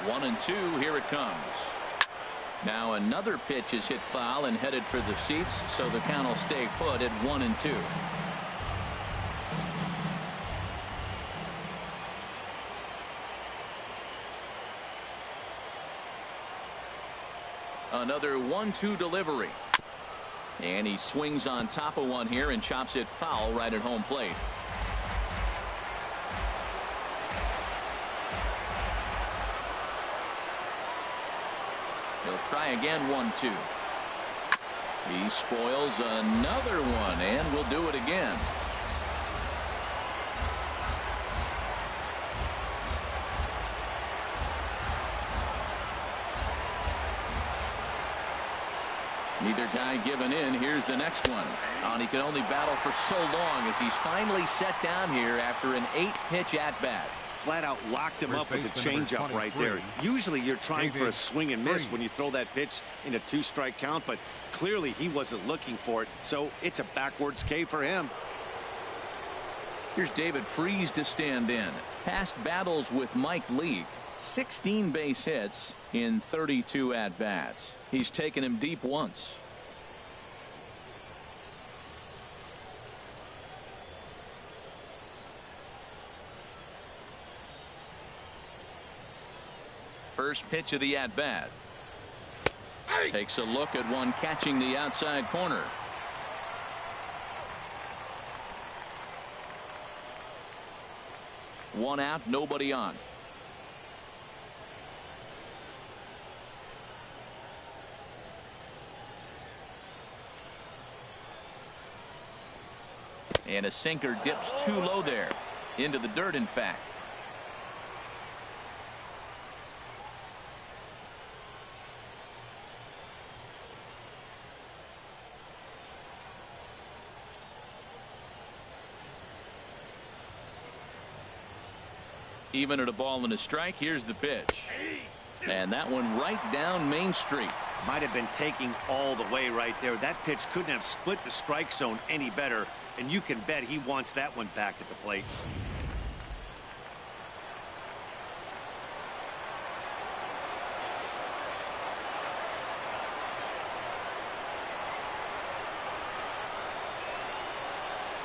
One and two. Here it comes. Now another pitch is hit foul and headed for the seats, so the count will stay put at 1-2. Another 1-2 delivery, and he swings on top of one here and chops it foul right at home plate. He'll try again. 1-2. He spoils another one, and will do it again. Neither guy giving in. Here's the next one. And he can only battle for so long as he's finally set down here after an 8-pitch at-bat. Flat out locked him up with a changeup right there. Usually you're trying for a swing and miss when you throw that pitch in a 2-strike count, but clearly he wasn't looking for it, so it's a backwards K for him. Here's David Freese to stand in. Past battles with Mike Leake. 16 base hits in 32 at-bats. He's taken him deep once. First pitch of the at-bat. Takes a look at one catching the outside corner. One out, nobody on. And a sinker dips too low there. Into the dirt, in fact. Even at a ball and a strike, here's the pitch. And that one right down Main Street. Might have been taking all the way right there. That pitch couldn't have split the strike zone any better, and you can bet he wants that one back at the plate.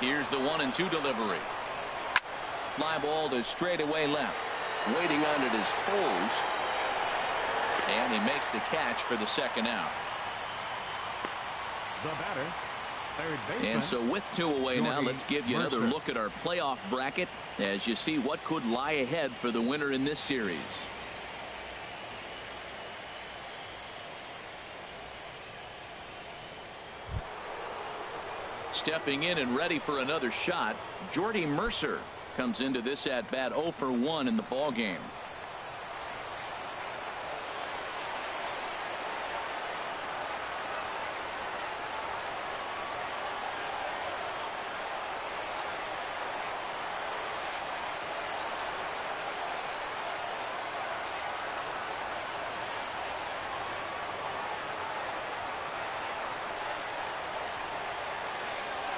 Here's the 1-2 delivery. Fly ball to straightaway left. Waiting on it his toes. And he makes the catch for the second out. The batter, third baseman. And so with 2 away now, let's give you another look at our playoff bracket as you see what could lie ahead for the winner in this series. Stepping in and ready for another shot, Jordy Mercer comes into this at bat 0 for 1 in the ball game.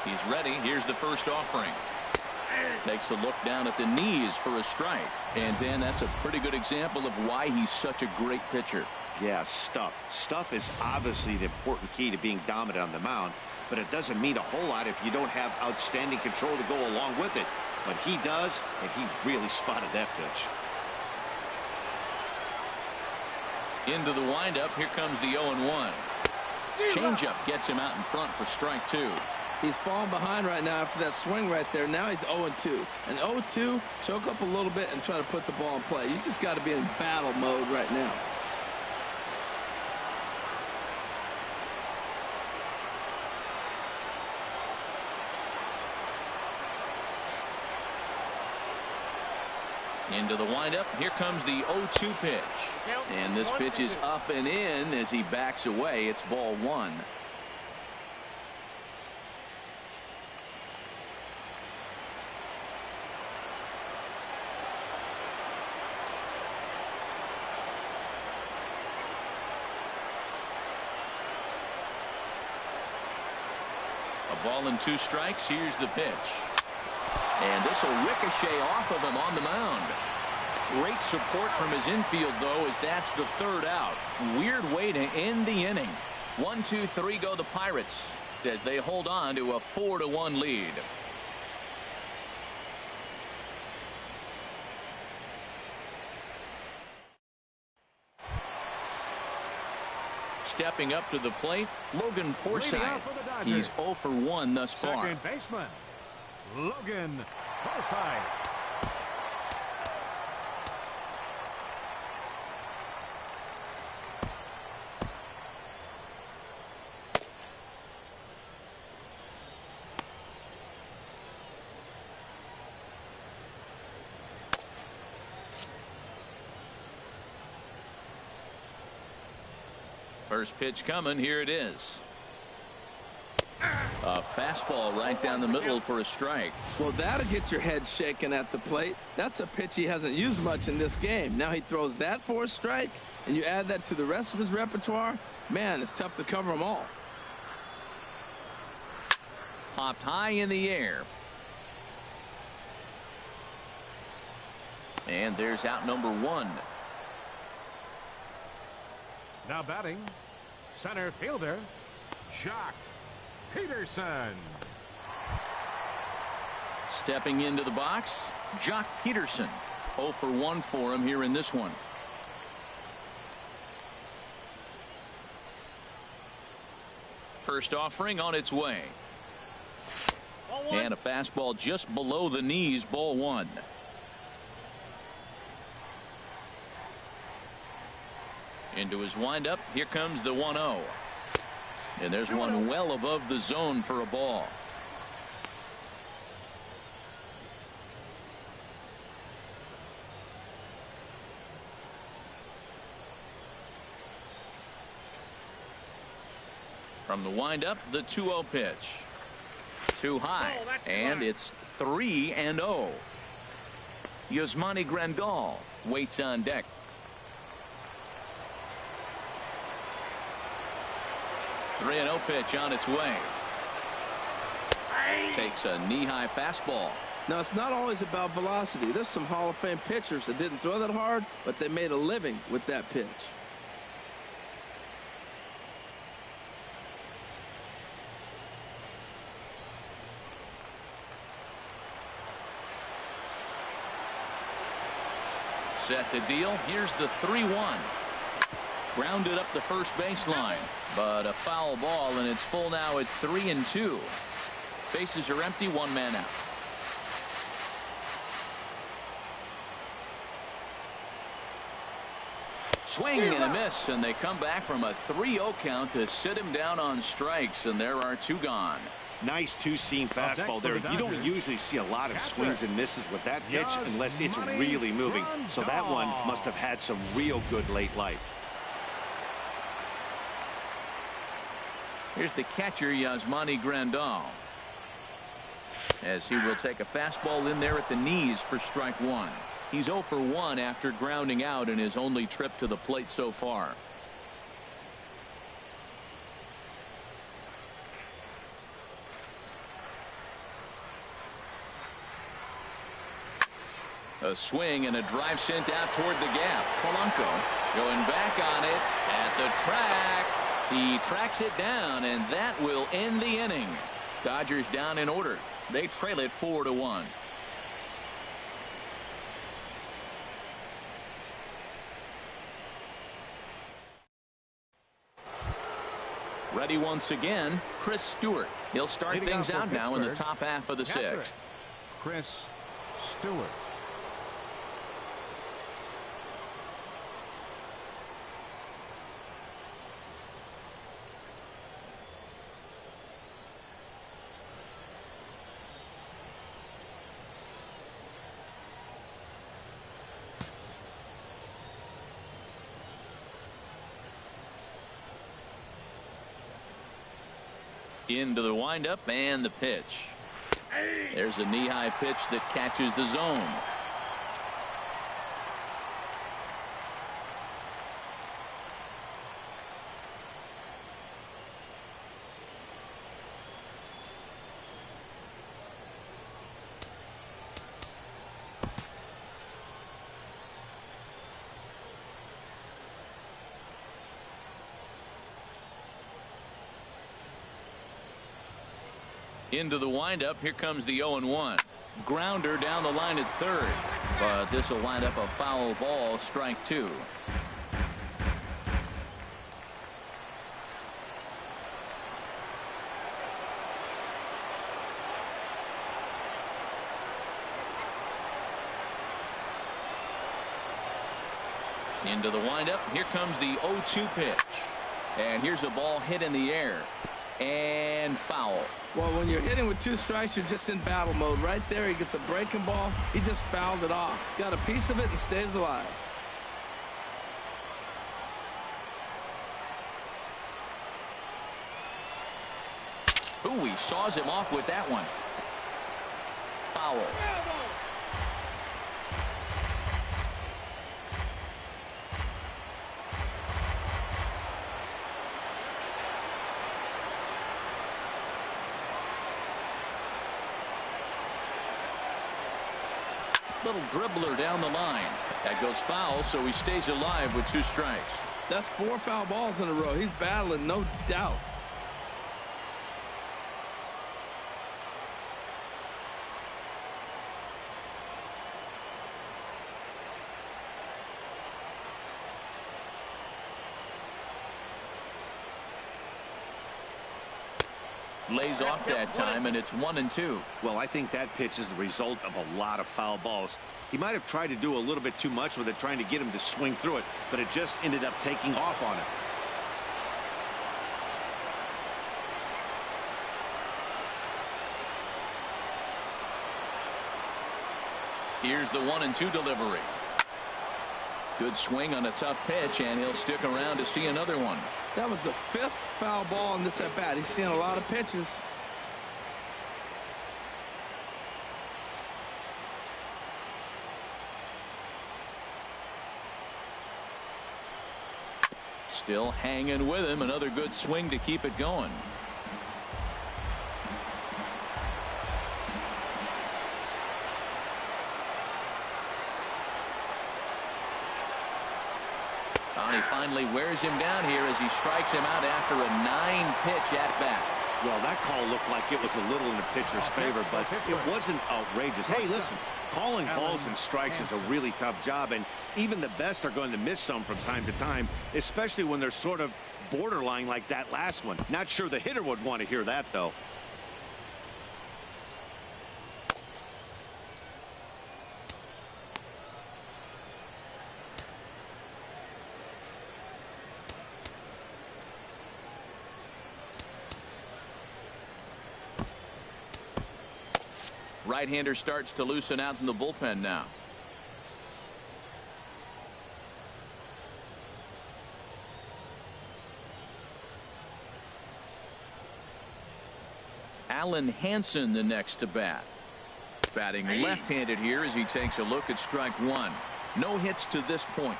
He's ready. Here's the first offering. Takes a look down at the knees for a strike. And then that's a pretty good example of why he's such a great pitcher. Yeah, stuff. Stuff is obviously the important key to being dominant on the mound, but it doesn't mean a whole lot if you don't have outstanding control to go along with it. But he does, and he really spotted that pitch. Into the windup. Here comes the 0-1. Changeup gets him out in front for strike 2. He's falling behind right now after that swing right there. Now he's 0-2. And 0-2, choke up a little bit and try to put the ball in play. You just got to be in battle mode right now. Into the windup. Here comes the 0-2 pitch. And this pitch is up and in as he backs away. It's ball 1. A ball and 2 strikes. Here's the pitch. And this will ricochet off of him on the mound. Great support from his infield, though, as that's the 3rd out. Weird way to end the inning. 1, 2, 3 go the Pirates as they hold on to a 4-1 lead. Stepping up to the plate, Logan Forsythe. He's 0 for 1 thus far. Second baseman, Logan Forsythe. First pitch coming. Here it is. A fastball right down the middle for a strike. Well, that'll get your head shaking at the plate. That's a pitch he hasn't used much in this game. Now he throws that for a strike, and you add that to the rest of his repertoire. Man, it's tough to cover them all. Popped high in the air. And there's out number one. Now batting, center fielder, Jock Peterson. Stepping into the box, Jock Peterson. 0 for 1 for him here in this one. First offering on its way. And a fastball just below the knees, ball one. Into his windup. Here comes the 1-0. And there's one well above the zone for a ball. From the windup, the 2-0 pitch. Too high, and it's 3-0. Yasmani Grandal waits on deck. The 3-0 pitch on its way. Takes a knee-high fastball. Now, it's not always about velocity. There's some Hall of Fame pitchers that didn't throw that hard, but they made a living with that pitch. Set to deal. Here's the 3-1. Grounded up the first baseline, but a foul ball, and it's full now at 3-2. Bases are empty, one man out. Swing and a miss, and they come back from a 3-0 count to sit him down on strikes, and there are two gone. Nice two-seam fastball there. You don't usually see a lot of swings and misses with that pitch unless it's really moving. So that one must have had some real good late life. Here's the catcher, Yasmani Grandal, as he will take a fastball in there at the knees for strike one. He's 0 for 1 after grounding out in his only trip to the plate so far. A swing and a drive sent out toward the gap. Polanco going back on it at the track. He tracks it down, and that will end the inning. Dodgers down in order. They trail it 4-1. Ready once again, Chris Stewart. He'll start things out now in the top half of the sixth. Chris Stewart. Into the windup and the pitch. There's a knee-high pitch that catches the zone. Into the windup. Here comes the 0-1. Grounder down the line at third, but this will wind up a foul ball, strike two. Into the windup. Here comes the 0-2 pitch, and here's a ball hit in the air and foul. Well, when you're hitting with two strikes, you're just in battle mode. Right there, he gets a breaking ball. He just fouled it off. Got a piece of it and stays alive. Ooh, he saws him off with that one. Foul. Little dribbler down the line. That goes foul, so he stays alive with 2 strikes. That's 4 foul balls in a row. He's battling, no doubt. Lays off that time, and it's 1-2. Well, I think that pitch is the result of a lot of foul balls. He might have tried to do a little bit too much with it, trying to get him to swing through it, but it just ended up taking off on him. Here's the 1-2 delivery. Good swing on a tough pitch, and he'll stick around to see another one. That was the 5th foul ball in this at bat. He's seeing a lot of pitches. Still hanging with him. Another good swing to keep it going. And he finally wears him down here as he strikes him out after a 9-pitch at bat. Well, that call looked like it was a little in the pitcher's favor, but it wasn't outrageous. Hey, listen, calling balls and strikes is a really tough job, and even the best are going to miss some from time to time, especially when they're sort of borderline like that last one. Not sure the hitter would want to hear that, though. Right-hander starts to loosen out in the bullpen now. Alan Hansen the next to bat. Batting left-handed here as he takes a look at strike 1. No hits to this point.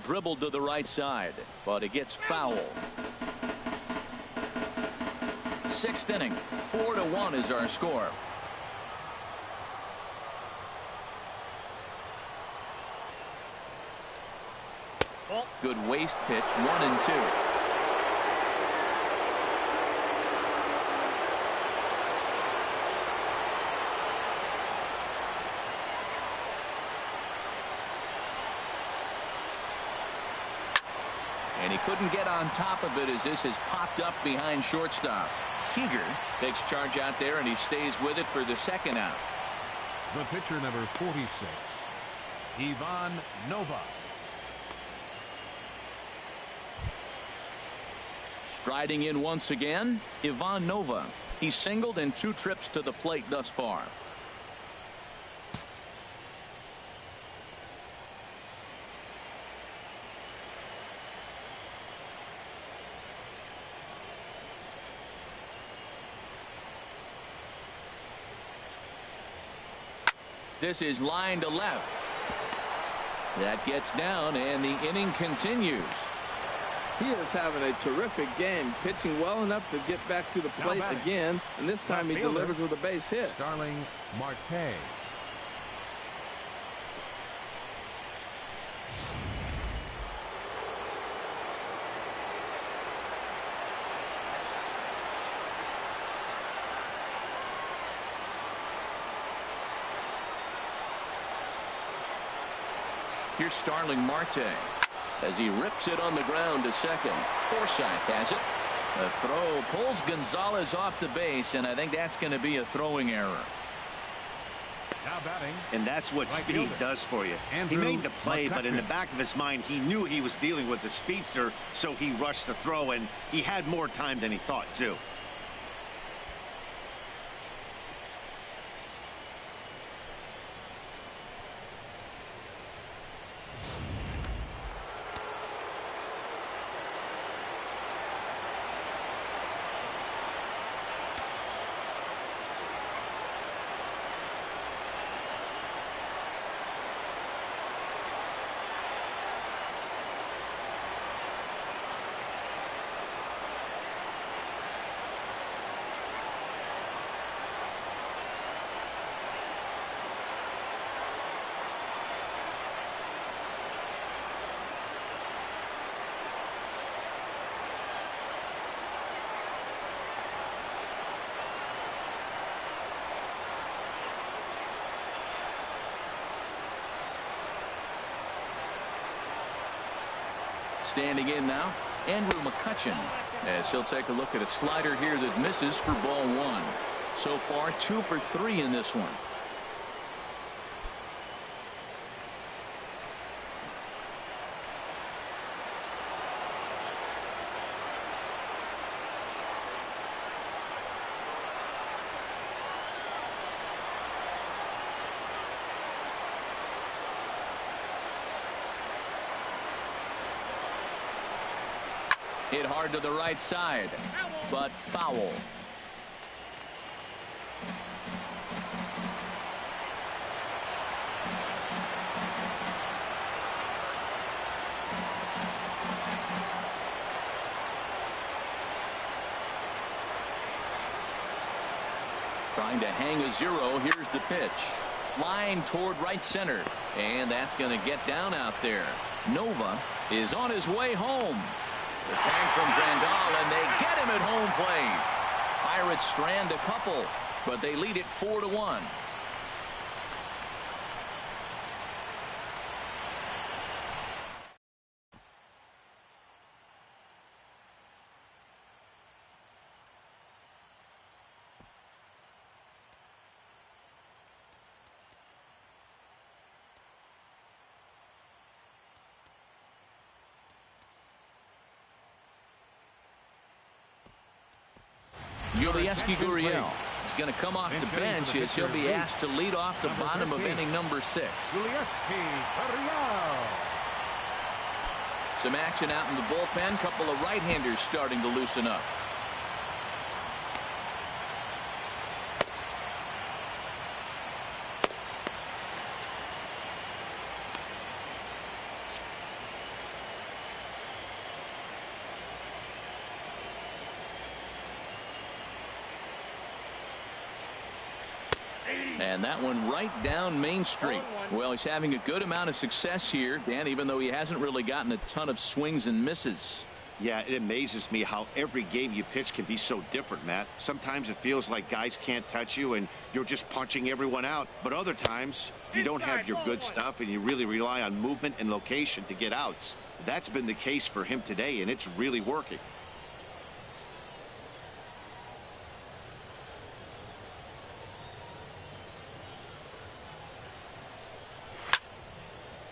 Dribbled to the right side, but it gets foul. 6th inning, 4-1 is our score. Good waste pitch, 1-2. And he couldn't get on top of it as this has popped up behind shortstop. Seager takes charge out there, and he stays with it for the 2nd out. The pitcher, number 46, Ivan Nova. Striding in once again, Ivan Nova. He's singled in 2 trips to the plate thus far. This is line to left. That gets down, and the inning continues. He is having a terrific game, pitching well enough to get back to the plate again, and this time he delivers with a base hit. Starling Marte. Here's Starling Marte as he rips it on the ground to second. Forsythe has it. A throw pulls Gonzalez off the base, and I think that's going to be a throwing error. Now batting. And that's what Right speed fielder. does for you. Andrew He made the play, but in the McCutcheon. back of his mind, he knew he was dealing with the speedster, so he rushed the throw, and he had more time than he thought, too. Standing in now, Andrew McCutcheon, as he'll take a look at a slider here that misses for ball one. So far, 2 for 3 in this one. Hit hard to the right side, but foul. Trying to hang a 0. Here's the pitch. Line toward right center, and that's going to get down out there. Nova is on his way home. The tag from Grandal, and they get him at home plate. Pirates strand a couple, but they lead it 4-1. Yulieski Gurriel is going to come off the bench as he'll be asked to lead off the bottom of inning number 6. Yulieski Gurriel. Some action out in the bullpen. Couple of right-handers starting to loosen up. And that one right down Main Street. Well, he's having a good amount of success here, Dan, even though he hasn't really gotten a ton of swings and misses. Yeah, it amazes me how every game you pitch can be so different, Matt. Sometimes it feels like guys can't touch you and you're just punching everyone out. But other times you don't have your good stuff and you really rely on movement and location to get outs. That's been the case for him today, and it's really working.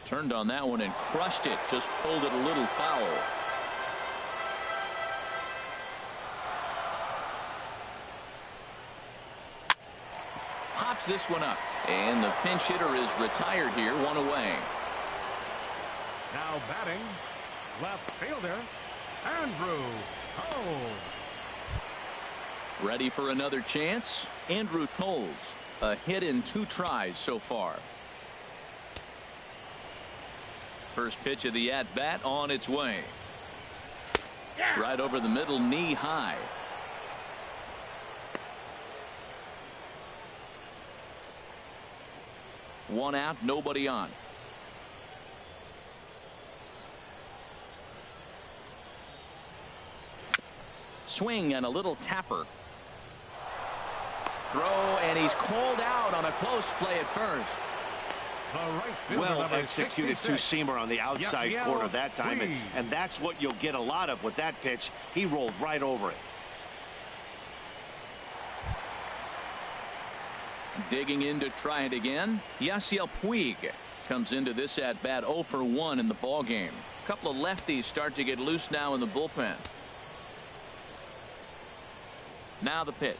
Turned on that one and crushed it. Just pulled it a little foul. Pops this one up. And the pinch hitter is retired here. 1 away. Now batting, left fielder, Andrew Toles. Ready for another chance? Andrew Toles. A hit in 2 tries so far. First pitch of the at-bat on its way. Right over the middle, knee high. One out, nobody on. Swing and a little tapper. Throw, and he's called out on a close play at first. Well executed two-seamer on the outside corner that time, and that's what you'll get a lot of with that pitch. He rolled right over it. Digging in to try it again, Yasiel Puig comes into this at bat 0 for 1 in the ball game. A couple of lefties start to get loose now in the bullpen. Now the pitch.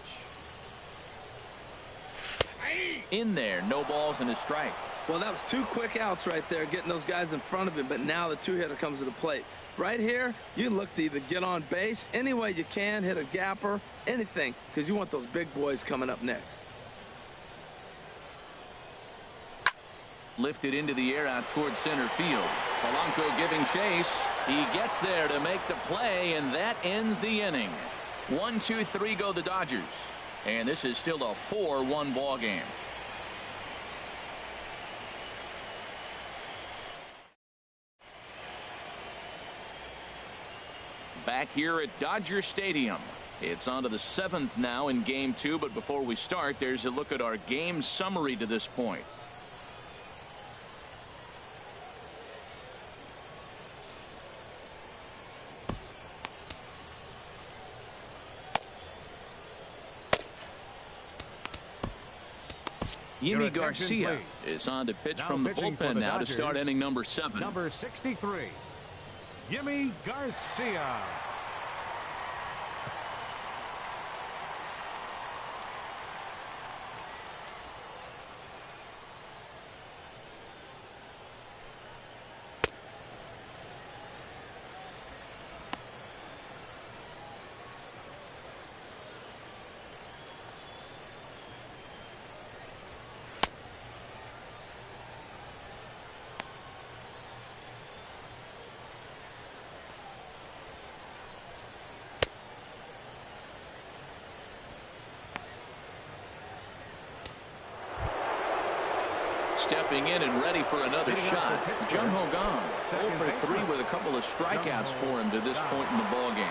In there, no balls and a strike. Well, that was 2 quick outs right there, getting those guys in front of him, but now the 2-hitter comes to the plate. Right here, you look to either get on base any way you can, hit a gapper, anything, because you want those big boys coming up next. Lifted into the air out towards center field. Polanco giving chase. He gets there to make the play, and that ends the inning. 1, 2, 3 go the Dodgers. And this is still a 4-1 ball game. Back here at Dodger Stadium. It's on to the 7th now in Game 2, but before we start, there's a look at our game summary to this point. Yimi Garcia is on to pitch from the bullpen now to start inning number 7. Number 63, Yimi Garcia. Stepping in and ready for another shot, Jung Ho Gong. 0 for 3 with a couple of strikeouts for him to this point in the ball game.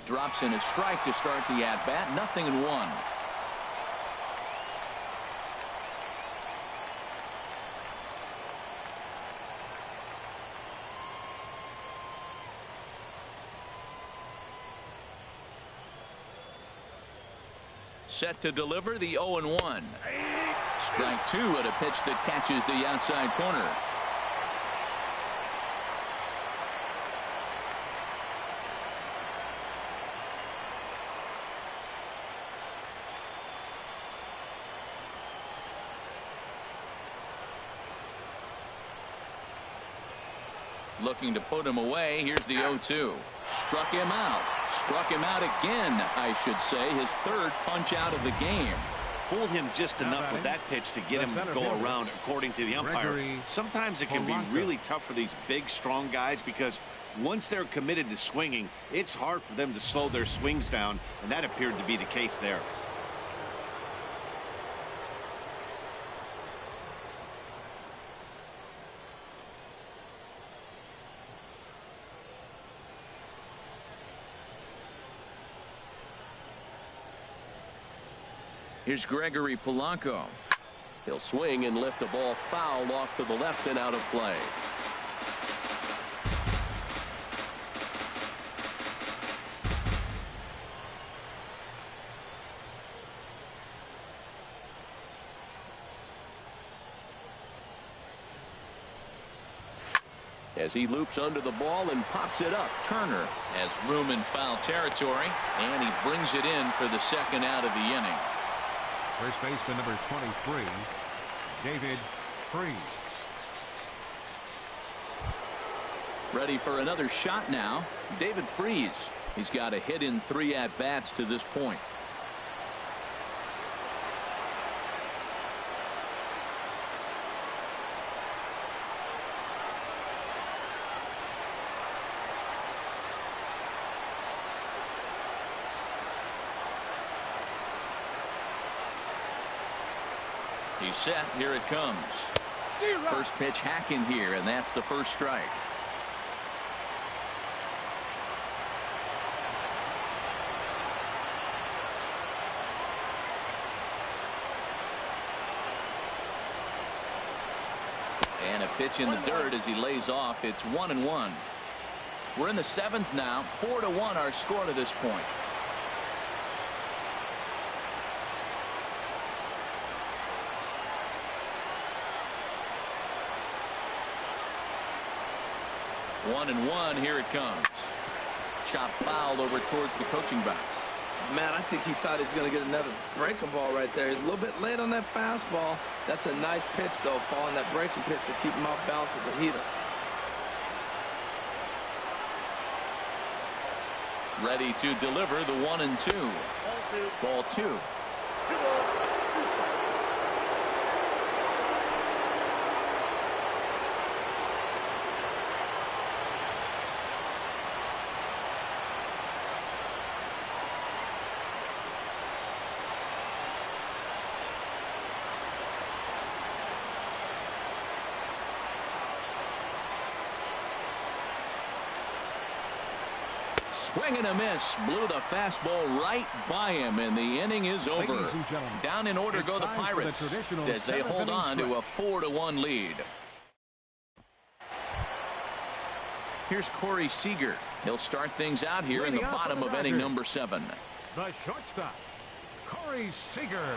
Drops in a strike to start the at-bat. 0-1. Set to deliver the 0-1. Strike 2 at a pitch that catches the outside corner. Looking to put him away. Here's the 0-2. Struck him out. Struck him out again, I should say. His 3rd punch out of the game. Fooled him just enough with that pitch to get him to go around, according to the umpire. Sometimes it can be really tough for these big, strong guys because once they're committed to swinging, it's hard for them to slow their swings down, and that appeared to be the case there. Here's Gregory Polanco. He'll swing and lift the ball foul off to the left and out of play. As he loops under the ball and pops it up, Turner has room in foul territory, and he brings it in for the 2nd out of the inning. First baseman number 23, David Freese. Ready for another shot now. David Freese. He's got a hit in 3 at-bats to this point. He's set. Here it comes. First pitch hacking here, and that's the first strike. And a pitch in the dirt as he lays off. It's 1-1. We're in the 7th now. 4-1 our score to this point. One and one. Here it comes. Chop fouled over towards the coaching box. Man, I think he thought he was going to get another breaking ball right there. He's a little bit late on that fastball. That's a nice pitch, though, following that breaking pitch to keep him off balance with the heater. Ready to deliver the 1-2. Ball two. Swing and a miss. Blew the fastball right by him, and the inning is over. Down in order go the Pirates as they hold on to a 4-1 lead. Here's Corey Seager. He'll start things out here in the bottom of inning number 7. The shortstop, Corey Seager.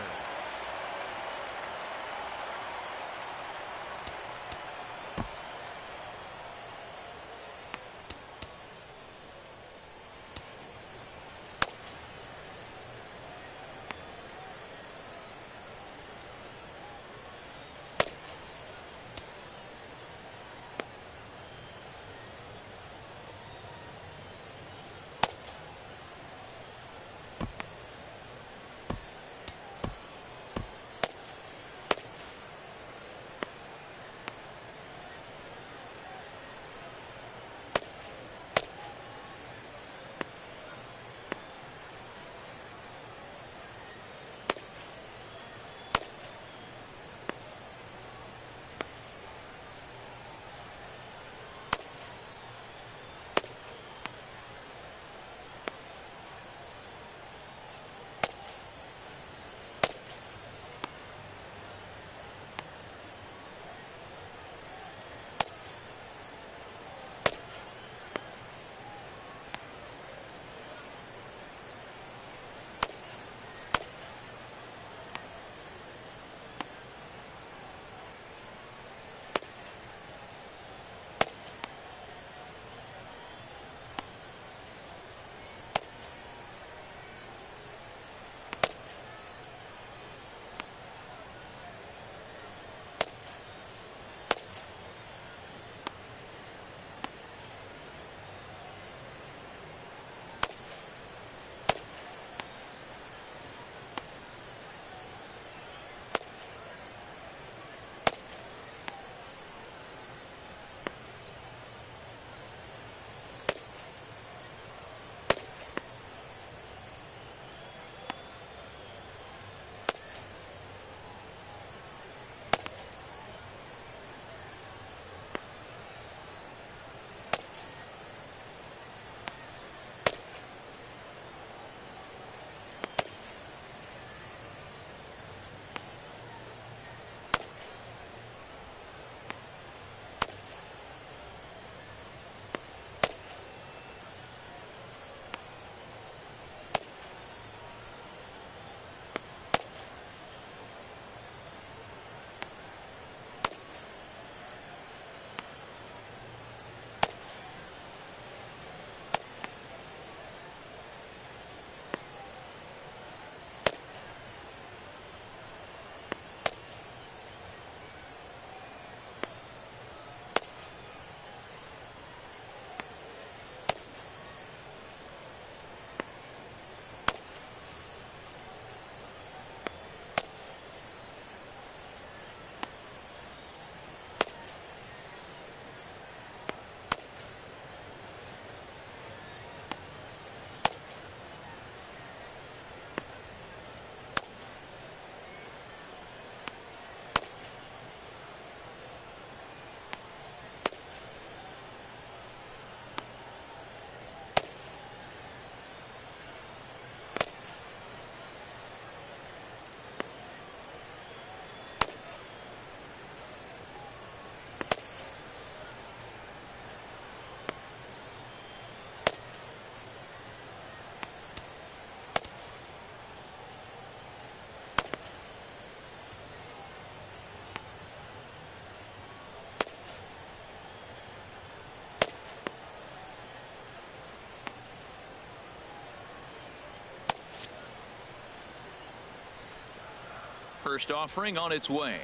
First offering on its way.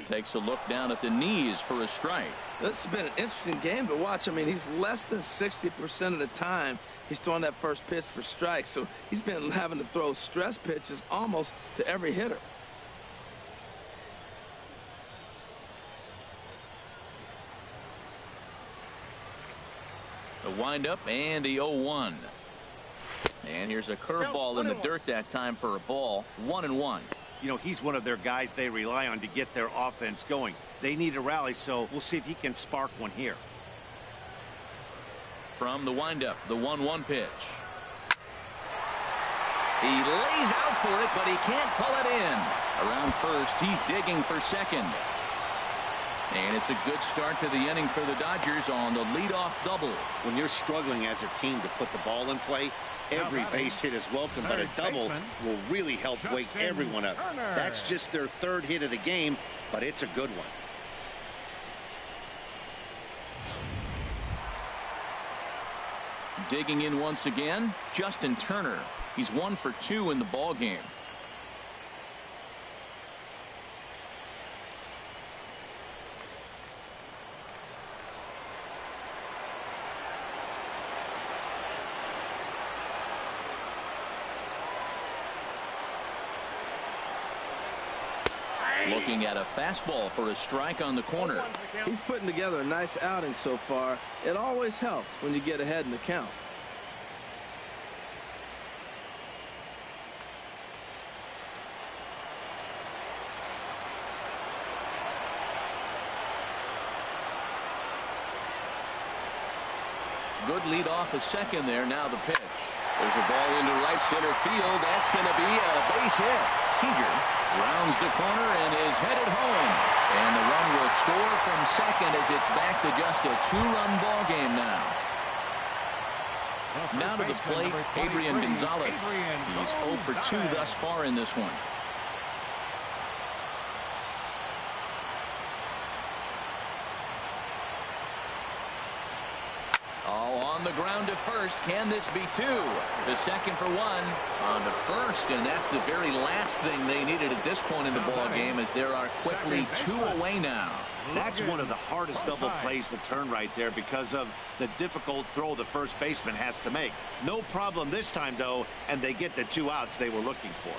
Takes a look down at the knees for a strike. This has been an interesting game to watch. I mean, he's less than 60% of the time he's throwing that first pitch for strikes. So he's been having to throw stress pitches almost to every hitter. The windup and the 0-1. And here's a curveball in the dirt that time for a ball. 1-1. You know, he's one of their guys they rely on to get their offense going. They need a rally, so we'll see if he can spark one here. From the windup, the 1-1 pitch. He lays out for it, but he can't pull it in. Around first, he's digging for second. And it's a good start to the inning for the Dodgers on the leadoff double. When you're struggling as a team to put the ball in play, every base hit is welcome, but a double will really help wake everyone up. That's just their third hit of the game, but it's a good one. Digging in once again, Justin Turner. He's 1 for 2 in the ball game. Looking at a fastball for a strike on the corner. He's putting together a nice outing so far. It always helps when you get ahead in the count. Good lead off a second there. Now the pitch. There's a ball into right center field. That's going to be a base hit. Seager rounds the corner and is headed home. And the run will score from second as it's back to just a 2-run ball game now. Now to the plate, Adrian Gonzalez. He's 0 for 2 thus far in this one. On the ground to first. Can this be 2? The second for 1 on to first, and that's the very last thing they needed at this point in the ball game, as there are quickly 2 away now. That's one of the hardest double plays to turn right there because of the difficult throw the first baseman has to make. No problem this time, though, and they get the 2 outs they were looking for.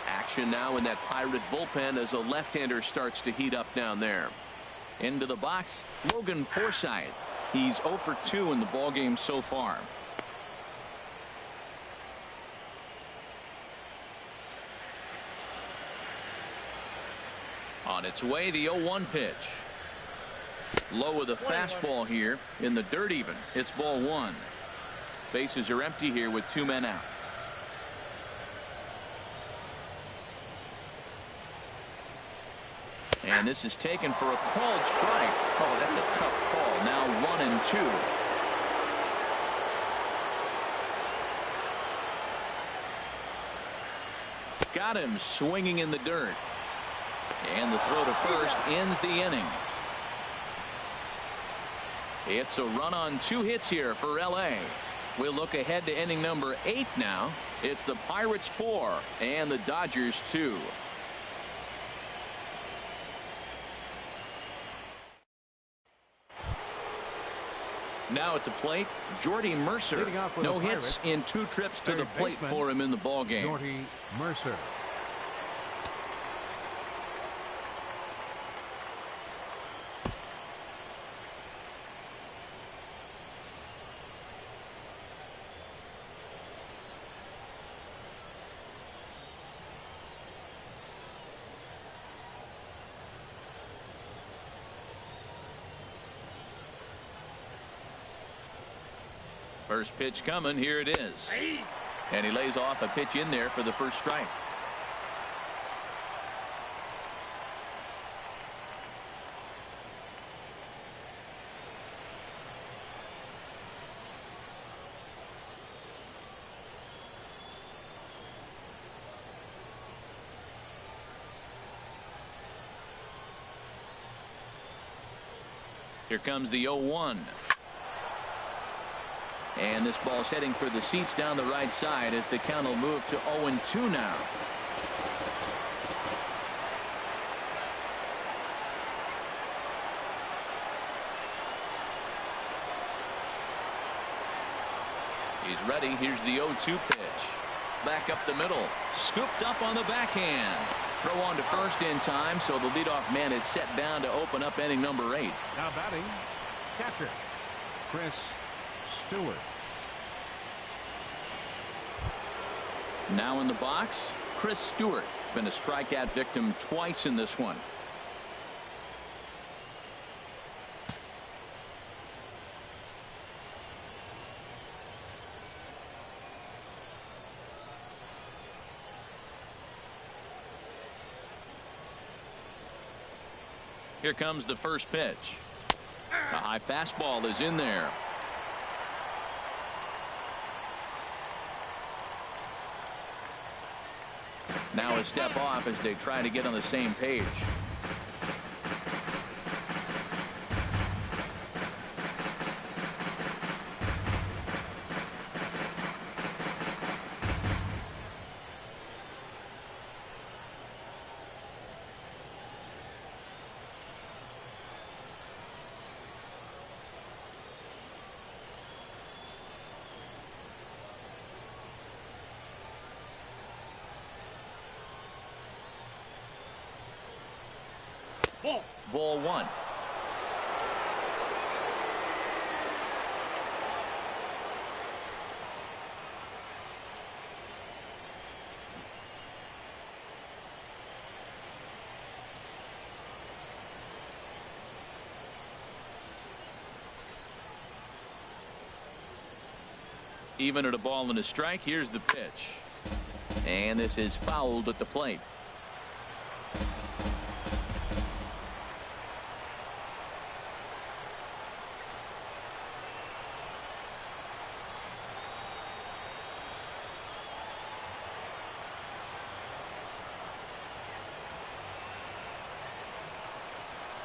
Action now in that Pirate bullpen as a left-hander starts to heat up down there. Into the box, Logan Forsythe. He's 0 for 2 in the ballgame so far. On its way, the 0-1 pitch. Low with a fastball here in the dirt even. It's ball 1. Bases are empty here with 2 men out. And this is taken for a called strike. Oh, that's a tough call. Now 1-2. Got him swinging in the dirt. And the throw to first ends the inning. It's a run on 2 hits here for L.A. We'll look ahead to inning number 8 now. It's the Pirates 4 and the Dodgers 2. Now at the plate, Jordy Mercer. No hits in 2 trips to the plate for him in the ballgame. Jordy Mercer. First pitch coming. Here it is. And he lays off a pitch in there for the first strike. Here comes the 0-1. And this ball's heading for the seats down the right side as the count will move to 0-2 now. He's ready. Here's the 0-2 pitch. Back up the middle. Scooped up on the backhand. Throw on to first in time, so the leadoff man is set down to open up inning number 8. Now batting, catcher, Chris Stewart. Now in the box, Chris Stewart. Been a strikeout victim twice in this one. Here comes the first pitch. A high fastball is in there. Now a step off as they try to get on the same page. Ball 1. Even at a ball and a strike. Here's the pitch. And this is fouled at the plate.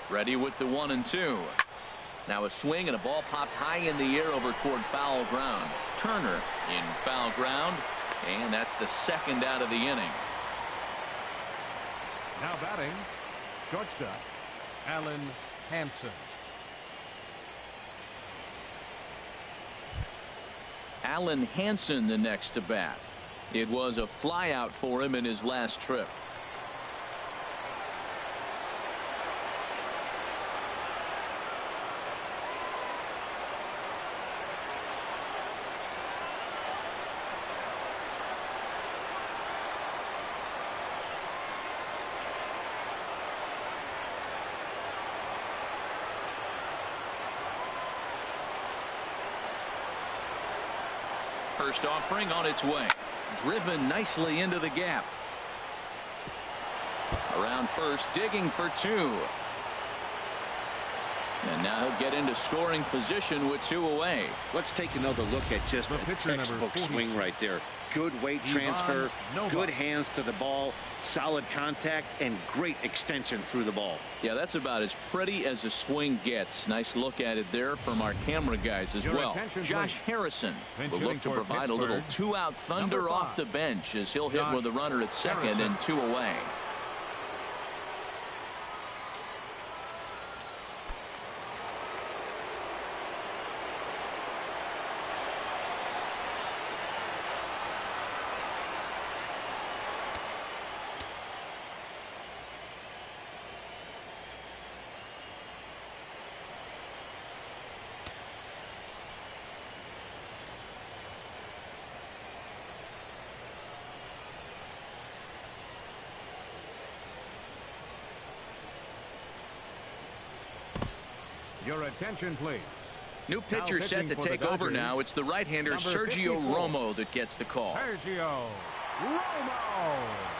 Ready with the 1-2. Now a swing and a ball popped high in the air over toward foul ground. Turner in foul ground, and that's the second out of the inning. Now batting, shortstop, Alan Hansen. Alan Hansen the next to bat. It was a flyout for him in his last trip. First offering on its way. Driven nicely into the gap. Around first, digging for 2. And now he'll get into scoring position with 2 away. Let's take another look at just a textbook swing right there. Good weight transfer, good hands to the ball, solid contact, and great extension through the ball. Yeah, that's about as pretty as a swing gets. Nice look at it there from our camera guys as well. Josh Harrison will look to provide a little 2-out thunder off the bench as he'll hit with a runner at second and 2 away. Your attention, please. New pitcher set to take over now. It's the right-hander Sergio Romo that gets the call. Sergio Romo.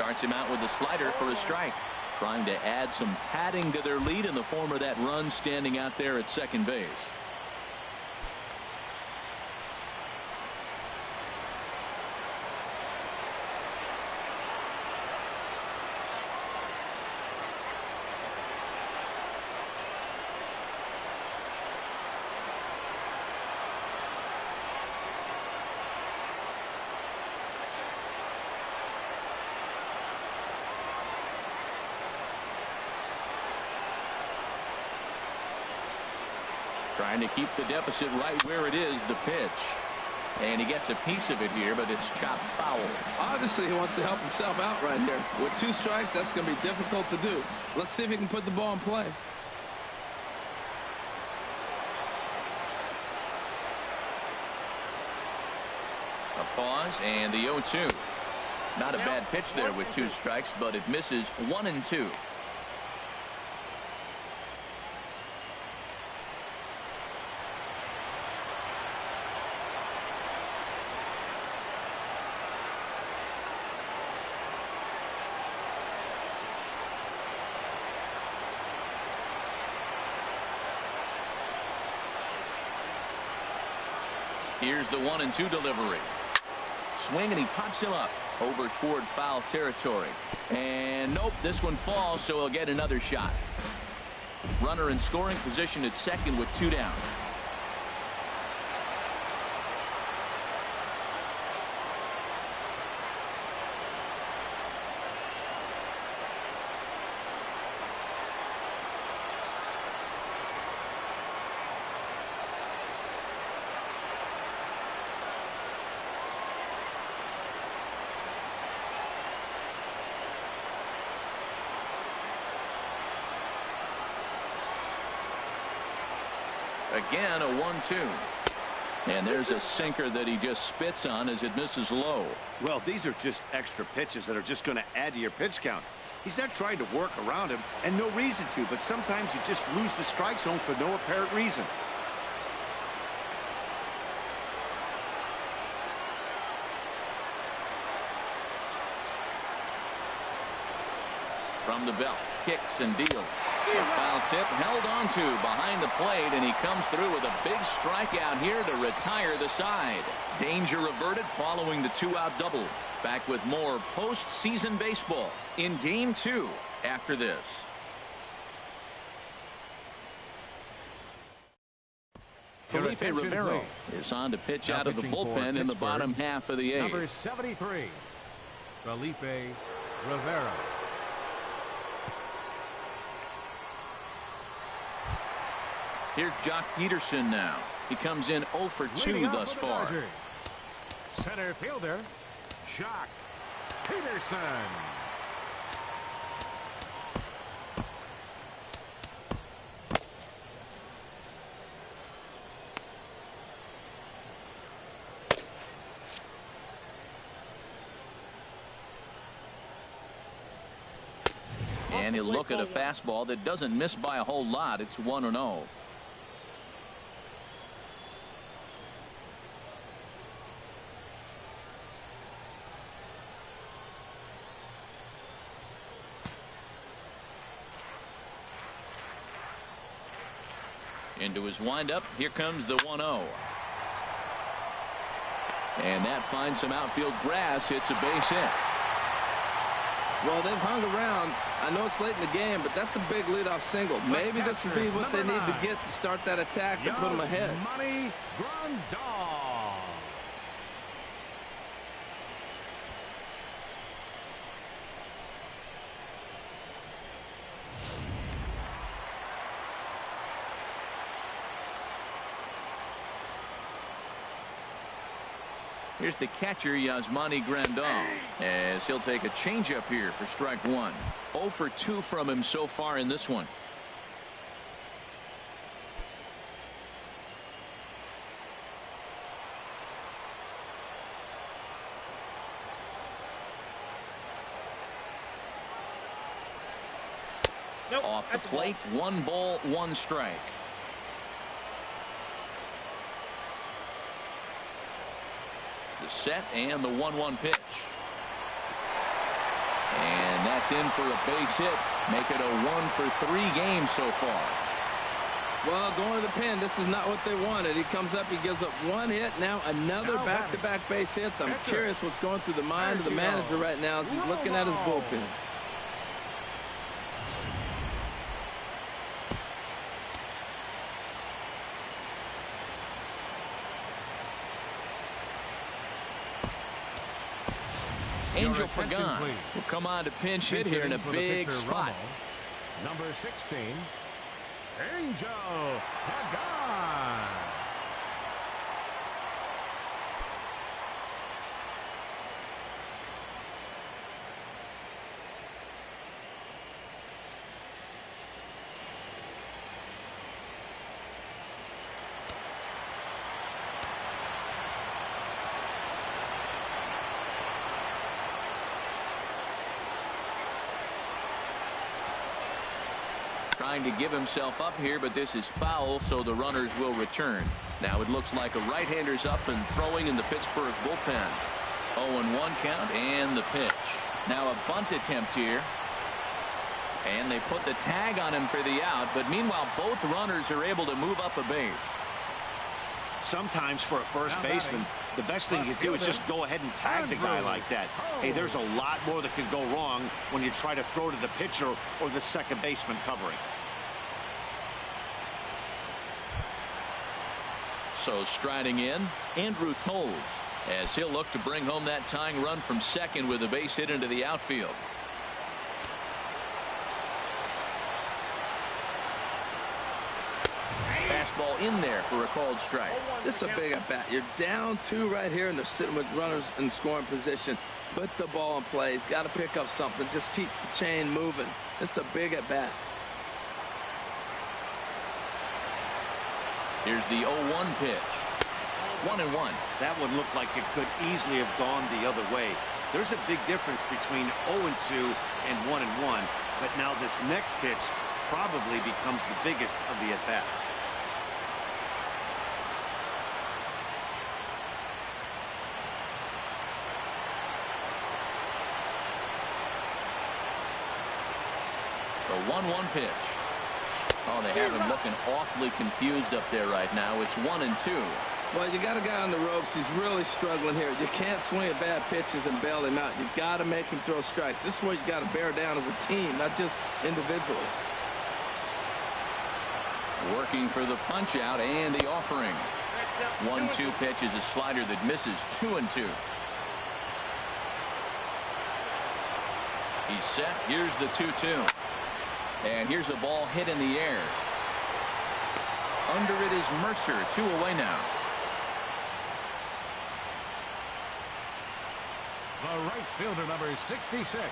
Starts him out with a slider for a strike. Trying to add some padding to their lead in the form of that run standing out there at second base. Trying to keep the deficit right where it is, the pitch. And he gets a piece of it here, but it's chopped foul. Obviously, he wants to help himself out right here. With 2 strikes, that's going to be difficult to do. Let's see if he can put the ball in play. A pause and the 0-2. Not a bad pitch there with 2 strikes, but it misses 1-2. Here's the 1-2 delivery. Swing, and he pops him up over toward foul territory. And nope, this one falls, so he'll get another shot. Runner in scoring position at second with 2 down. Again, a 1-2. And there's a sinker that he just spits on as it misses low. Well, these are just extra pitches that are just going to add to your pitch count. He's not trying to work around him, and no reason to, but sometimes you just lose the strike zone for no apparent reason. From the belt, kicks and deals. A foul tip held on to behind the plate, and he comes through with a big strikeout here to retire the side. Danger averted following the 2-out double. Back with more postseason baseball in Game 2 after this. Felipe Rivero is on to pitch out of the bullpen in the bottom half of the 8th. Number 73, Felipe Rivero. Here's Jock Peterson now. He comes in 0 for 2 thus far. Center fielder, Jock Peterson. And he'll look at a fastball that doesn't miss by a whole lot. It's 1-0. Into his windup. Here comes the 1-0. And that finds some outfield grass. It's a base hit. Well, they've hung around. I know it's late in the game, but that's a big leadoff single. Maybe this will be what they need to get to start that attack and put them ahead. Money Grandal. Here's the catcher, Yasmani Grandal, as he'll take a changeup here for strike 1. 0 for 2 from him so far in this one. Nope, Off the plate, 1 ball, 1 strike. The set and the 1-1 pitch. And that's in for a base hit. Make it a 1-for-3 game so far. Well, going to the pen, this is not what they wanted. He comes up, he gives up one hit, now another back-to-back base hits. I'm curious what's going through the mind of the manager right now as he's looking at his bullpen. Angel Pagan will come on to pinch hit here in a big spot. Number 16, Angel Pagan. Trying to give himself up here, but this is foul, so the runners will return. Now it looks like a right-hander's up and throwing in the Pittsburgh bullpen. 0-1 count and the pitch. Now a bunt attempt here. And they put the tag on him for the out, but meanwhile both runners are able to move up a base. Sometimes for a first baseman, the best thing you do is just go ahead and tag the guy like that. Hey, there's a lot more that can go wrong when you try to throw to the pitcher or the second baseman covering. So striding in, Andrew Toles, as he'll look to bring home that tying run from second with a base hit into the outfield. Fastball in there for a called strike. This is a big at bat. You're down 2 right here, and they're sitting with runners in scoring position. Put the ball in play. He's got to pick up something. Just keep the chain moving. This is a big at bat. Here's the 0-1 pitch. 1-1. That one looked like it could easily have gone the other way. There's a big difference between 0-2 and 1-1, but now this next pitch probably becomes the biggest of the at bat. The 1-1 pitch. Oh, they have him looking awfully confused up there right now. It's 1-2. Well, you got a guy on the ropes. He's really struggling here. You can't swing at bad pitches and bail him out. You got to make him throw strikes. This is where you got to bear down as a team, not just individually. Working for the punch out and the offering. 1-2 pitch is a slider that misses. 2-2. He's set. Here's the 2-2. And here's a ball hit in the air. Under it is Mercer. 2 away now. The right fielder, number 66,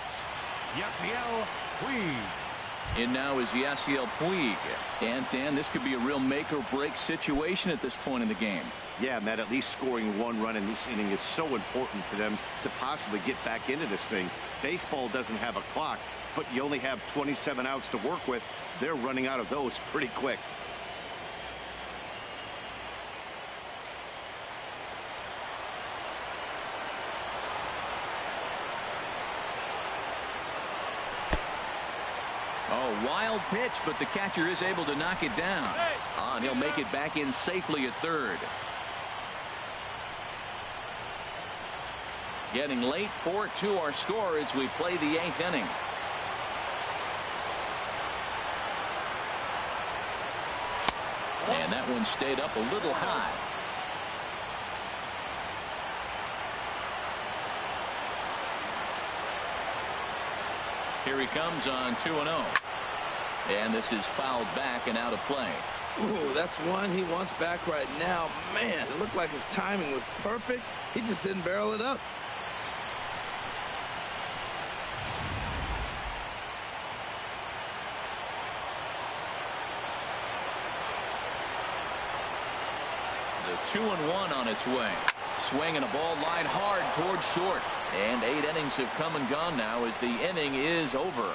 Yasiel Puig. In now is Yasiel Puig. And Dan, this could be a real make or break situation at this point in the game. Yeah, Matt, at least scoring 1 run in this inning is so important for them to possibly get back into this thing. Baseball doesn't have a clock, but you only have 27 outs to work with. They're running out of those pretty quick. Oh, wild pitch, but the catcher is able to knock it down. And he'll make it back in safely at third. Getting late, 4-2 our score as we play the 8th inning. And that one stayed up a little high. Here he comes on 2-0. And this is fouled back and out of play. Ooh, that's one he wants back right now. Man, it looked like his timing was perfect. He just didn't barrel it up. The 2-1 on its way. Swinging a ball line hard towards short. And 8 innings have come and gone now as the inning is over.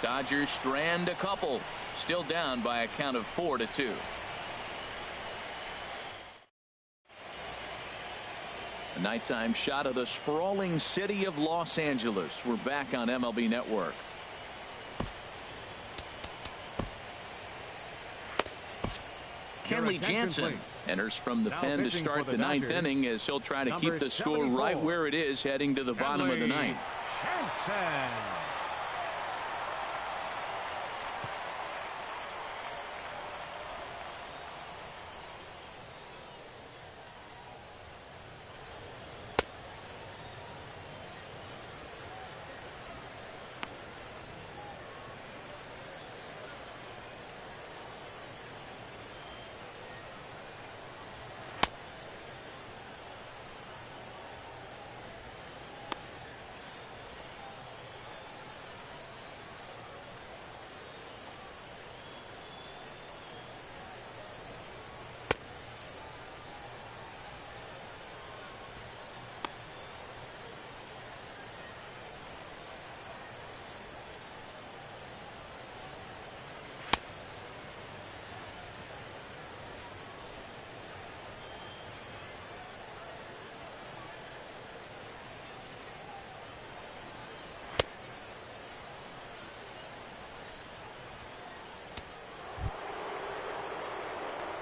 Dodgers strand a couple. Still down by a count of 4-2. A nighttime shot of the sprawling city of Los Angeles. We're back on MLB Network. Kenley Jansen enters from the pen to start the ninth inning as he'll try to keep the score right where it is heading to the bottom of the ninth. Jansen.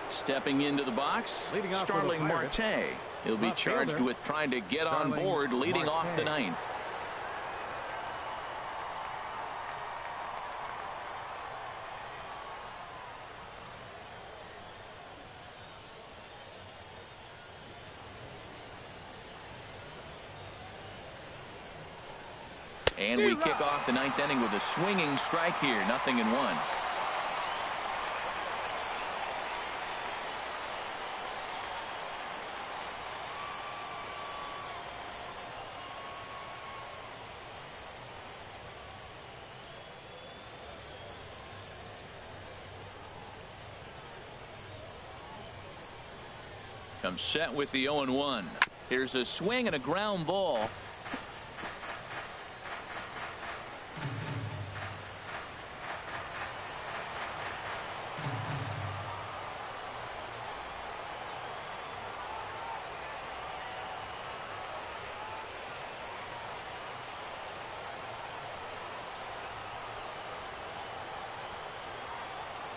Stepping into the box, Starling Marte. He'll be charged with trying to get on board, leading off the ninth. And we kick off the ninth inning with a swinging strike here, 0-1. Comes set with the 0-1. Here's a swing and a ground ball.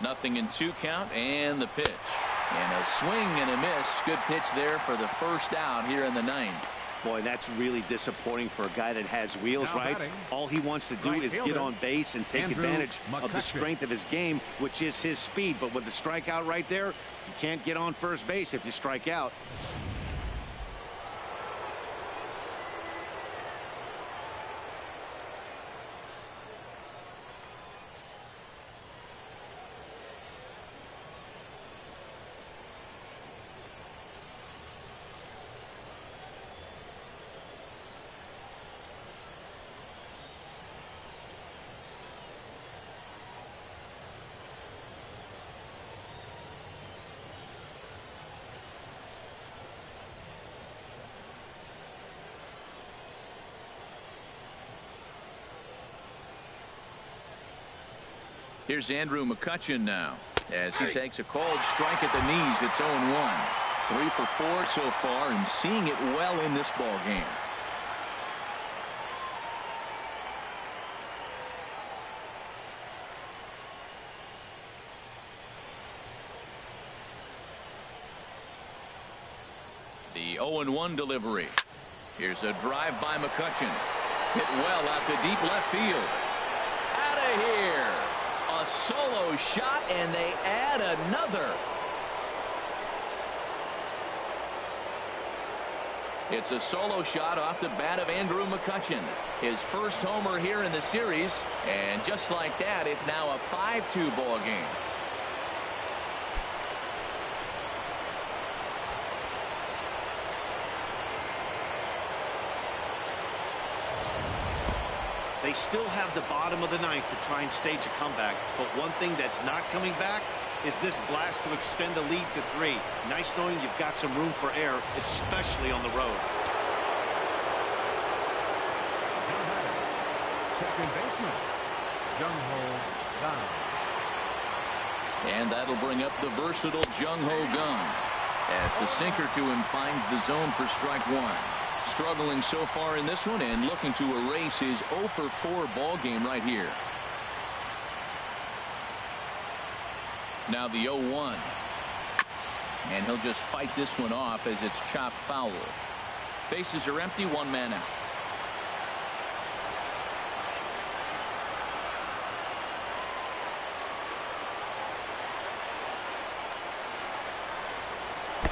Nothing in 2 count and the pitch. And a swing and a miss. Good pitch there for the first out here in the ninth. Boy, that's really disappointing for a guy that has wheels, now right? Batting, all he wants to do is get on base and take advantage of the strength of his game, which is his speed. But with the strikeout right there, you can't get on first base if you strike out. Here's Andrew McCutchen now as he takes a called strike at the knees. It's 0-1. 3 for 4 so far and seeing it well in this ball game. The 0-1 delivery. Here's a drive by McCutchen. Hit well out to deep left field. Out of here. A solo shot, and they add another. It's a solo shot off the bat of Andrew McCutchen. His first homer here in the series, and just like that, it's now a 5-2 ball game. They still have the bottom of the ninth to try and stage a comeback, but one thing that's not coming back is this blast to extend the lead to 3. Nice knowing you've got some room for error, especially on the road. Second baseman, Jung-Ho Kang. And that'll bring up the versatile Jung-Ho Kang. As the sinker to him finds the zone for strike one. Struggling so far in this one and looking to erase his 0 for 4 ball game right here. Now the 0-1. And he'll just fight this one off as it's chopped foul. Bases are empty, 1 man out.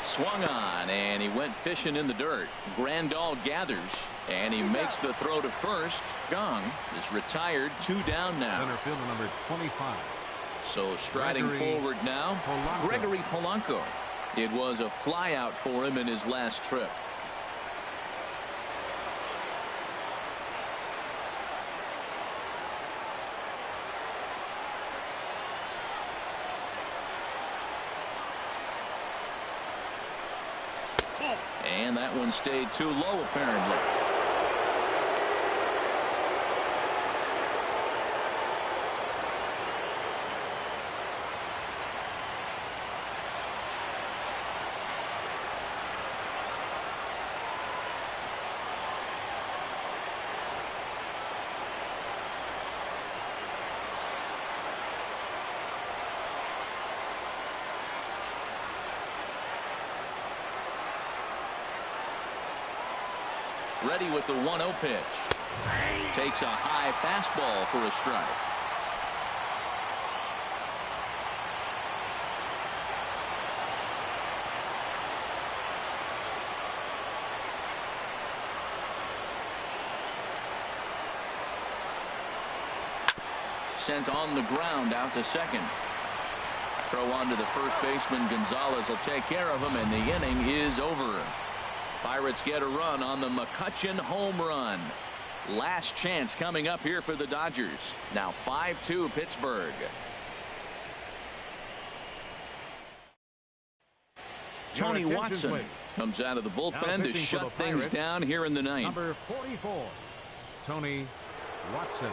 Swung on, and he went fishing in the dirt. Grandal gathers, and he makes the throw to first. Gong is retired, 2 down now. Center fielder number 25. So striding forward now, Gregory Polanco. It was a fly out for him in his last trip. And that one stayed too low, apparently. Ready with the 1-0 pitch. Takes a high fastball for a strike. Sent on the ground out to second. Throw on to the first baseman. Gonzalez will take care of him, and the inning is over. Pirates get a run on the McCutchen home run. Last chance coming up here for the Dodgers. Now 5-2 Pittsburgh. Tony Watson comes out of the bullpen to shut things down here in the ninth. Number 44, Tony Watson.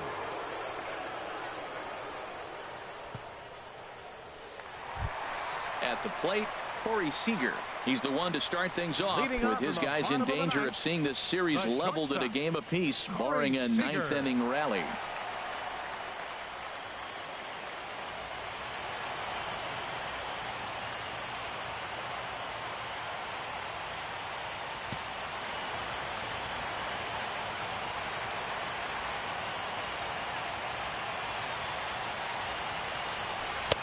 At the plate, Corey Seager. He's the one to start things off with his guys in danger of seeing this series leveled at a game apiece, barring a ninth inning rally.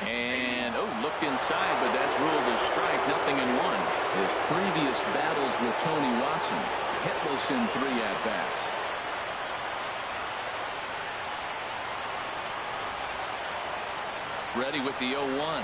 And look inside, but that's ruled a strike, 0-1. His previous battles with Tony Watson hitless in 3 at-bats. Ready with the 0-1.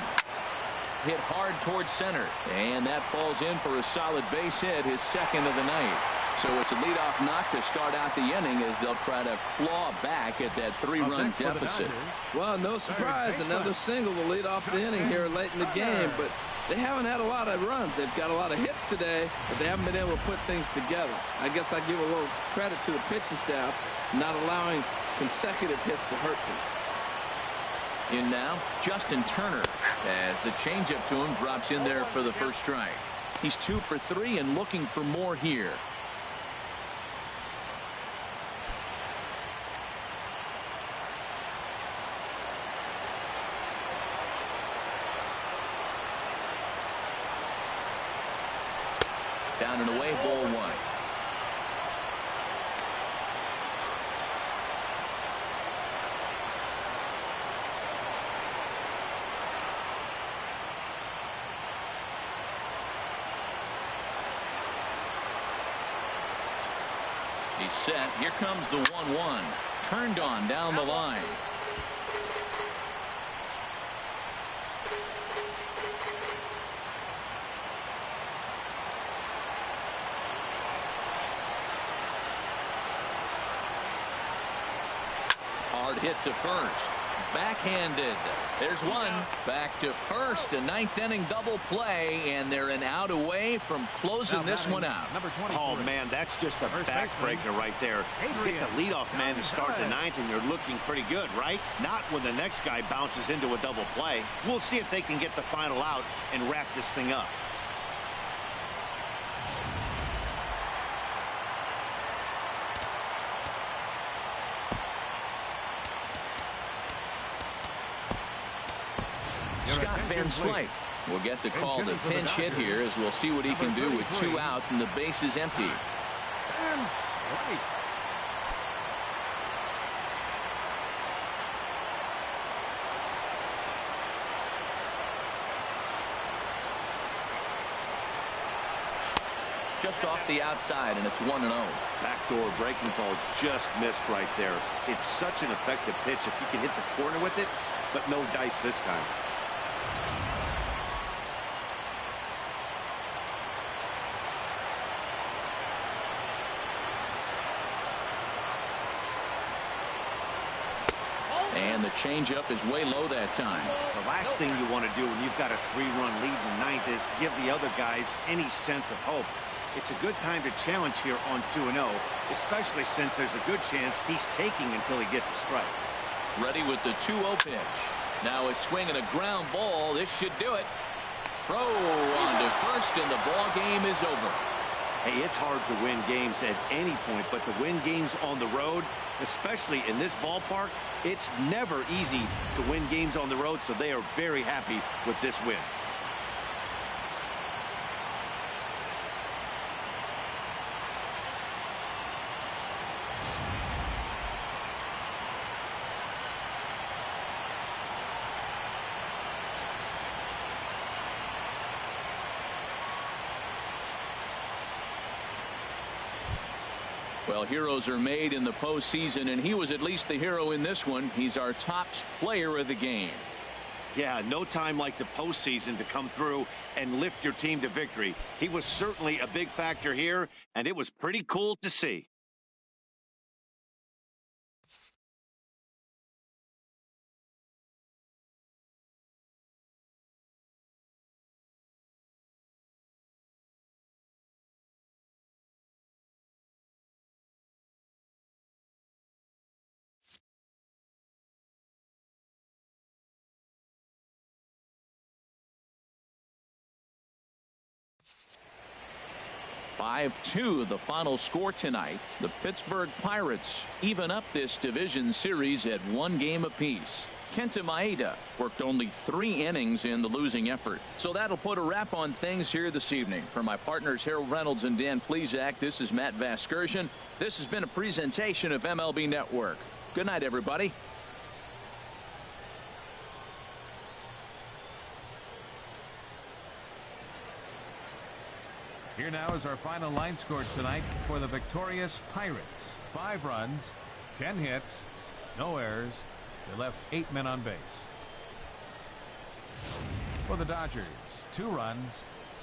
Hit hard towards center, and that falls in for a solid base hit, his second of the night. So it's a leadoff knock to start out the inning as they'll try to claw back at that 3-run deficit. Well, no surprise, another single to lead off the inning here late in the game, but they haven't had a lot of runs. They've got a lot of hits today, but they haven't been able to put things together. I guess I give a little credit to the pitching staff not allowing consecutive hits to hurt them. In now, Justin Turner, as the changeup to him drops in there for the first strike. He's 2 for 3 and looking for more here. Down and away, ball 1. He's set. Here comes the 1-1. Turned on down the line. Hard hit to first. Backhanded. There's one. Back to first. A 9th inning double play, and they're an out away from closing this one out. Oh, man, that's just a backbreaker right there. Hit the leadoff man to start the 9th, and you're looking pretty good, right? Not when the next guy bounces into a double play. We'll see if they can get the final out and wrap this thing up. Scott Van Slyke will get the call to pinch hit here, as we'll see what he can do with 2 out and the base is empty. And strike. Just off the outside, and it's 1-0. Backdoor breaking ball just missed right there. It's such an effective pitch if you can hit the corner with it, but no dice this time. And the changeup is way low that time. The last thing you want to do when you've got a 3-run lead in the 9th is give the other guys any sense of hope. It's a good time to challenge here on 2-0, especially since there's a good chance he's taking until he gets a strike. Ready with the 2-0 pitch. Now a swing and a ground ball. This should do it. Throw on to first, and the ball game is over. Hey, it's hard to win games at any point, but to win games on the road, especially in this ballpark, it's never easy to win games on the road, so they are very happy with this win. Well, heroes are made in the postseason, and he was at least the hero in this one. He's our top player of the game. Yeah, no time like the postseason to come through and lift your team to victory. He was certainly a big factor here, and it was pretty cool to see. (5-2) the final score tonight. The Pittsburgh Pirates even up this division series at 1 game apiece. Kenta Maeda worked only 3 innings in the losing effort. So that'll put a wrap on things here this evening. For my partners Harold Reynolds and Dan Plesac, this is Matt Vasgersian. This has been a presentation of MLB Network. Good night, everybody. Here now is our final line score tonight for the victorious Pirates. 5 runs, 10 hits, no errors. They left 8 men on base. For the Dodgers, 2 runs,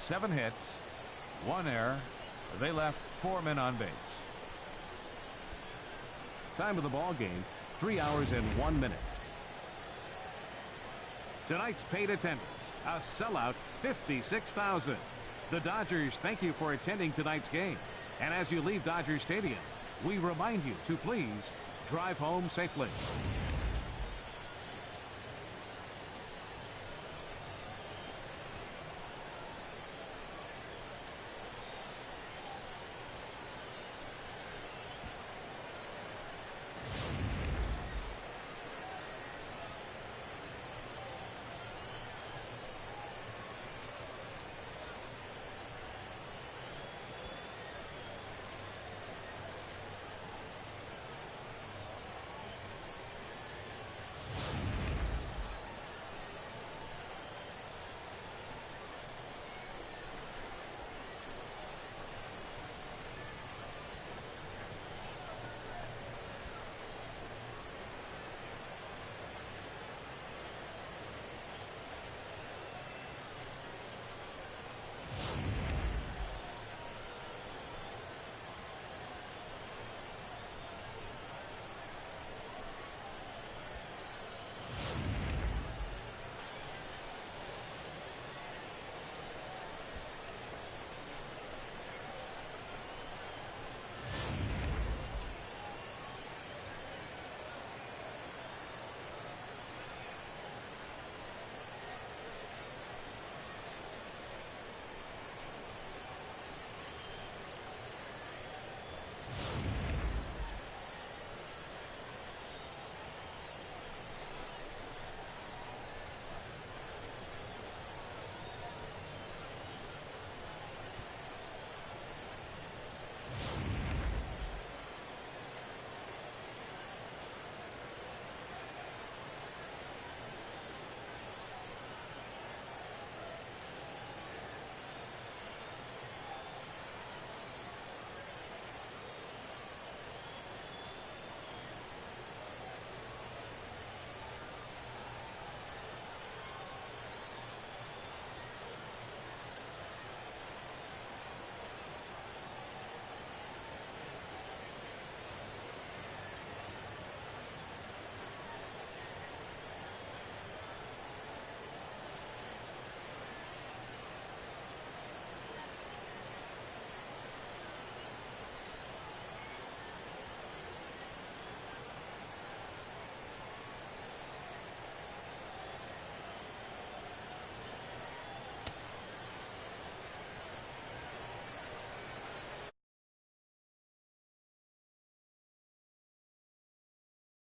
7 hits, 1 error. They left 4 men on base. Time of the ball game, 3 hours and 1 minute. Tonight's paid attendance, a sellout 56,000. The Dodgers thank you for attending tonight's game. And as you leave Dodger Stadium, we remind you to please drive home safely.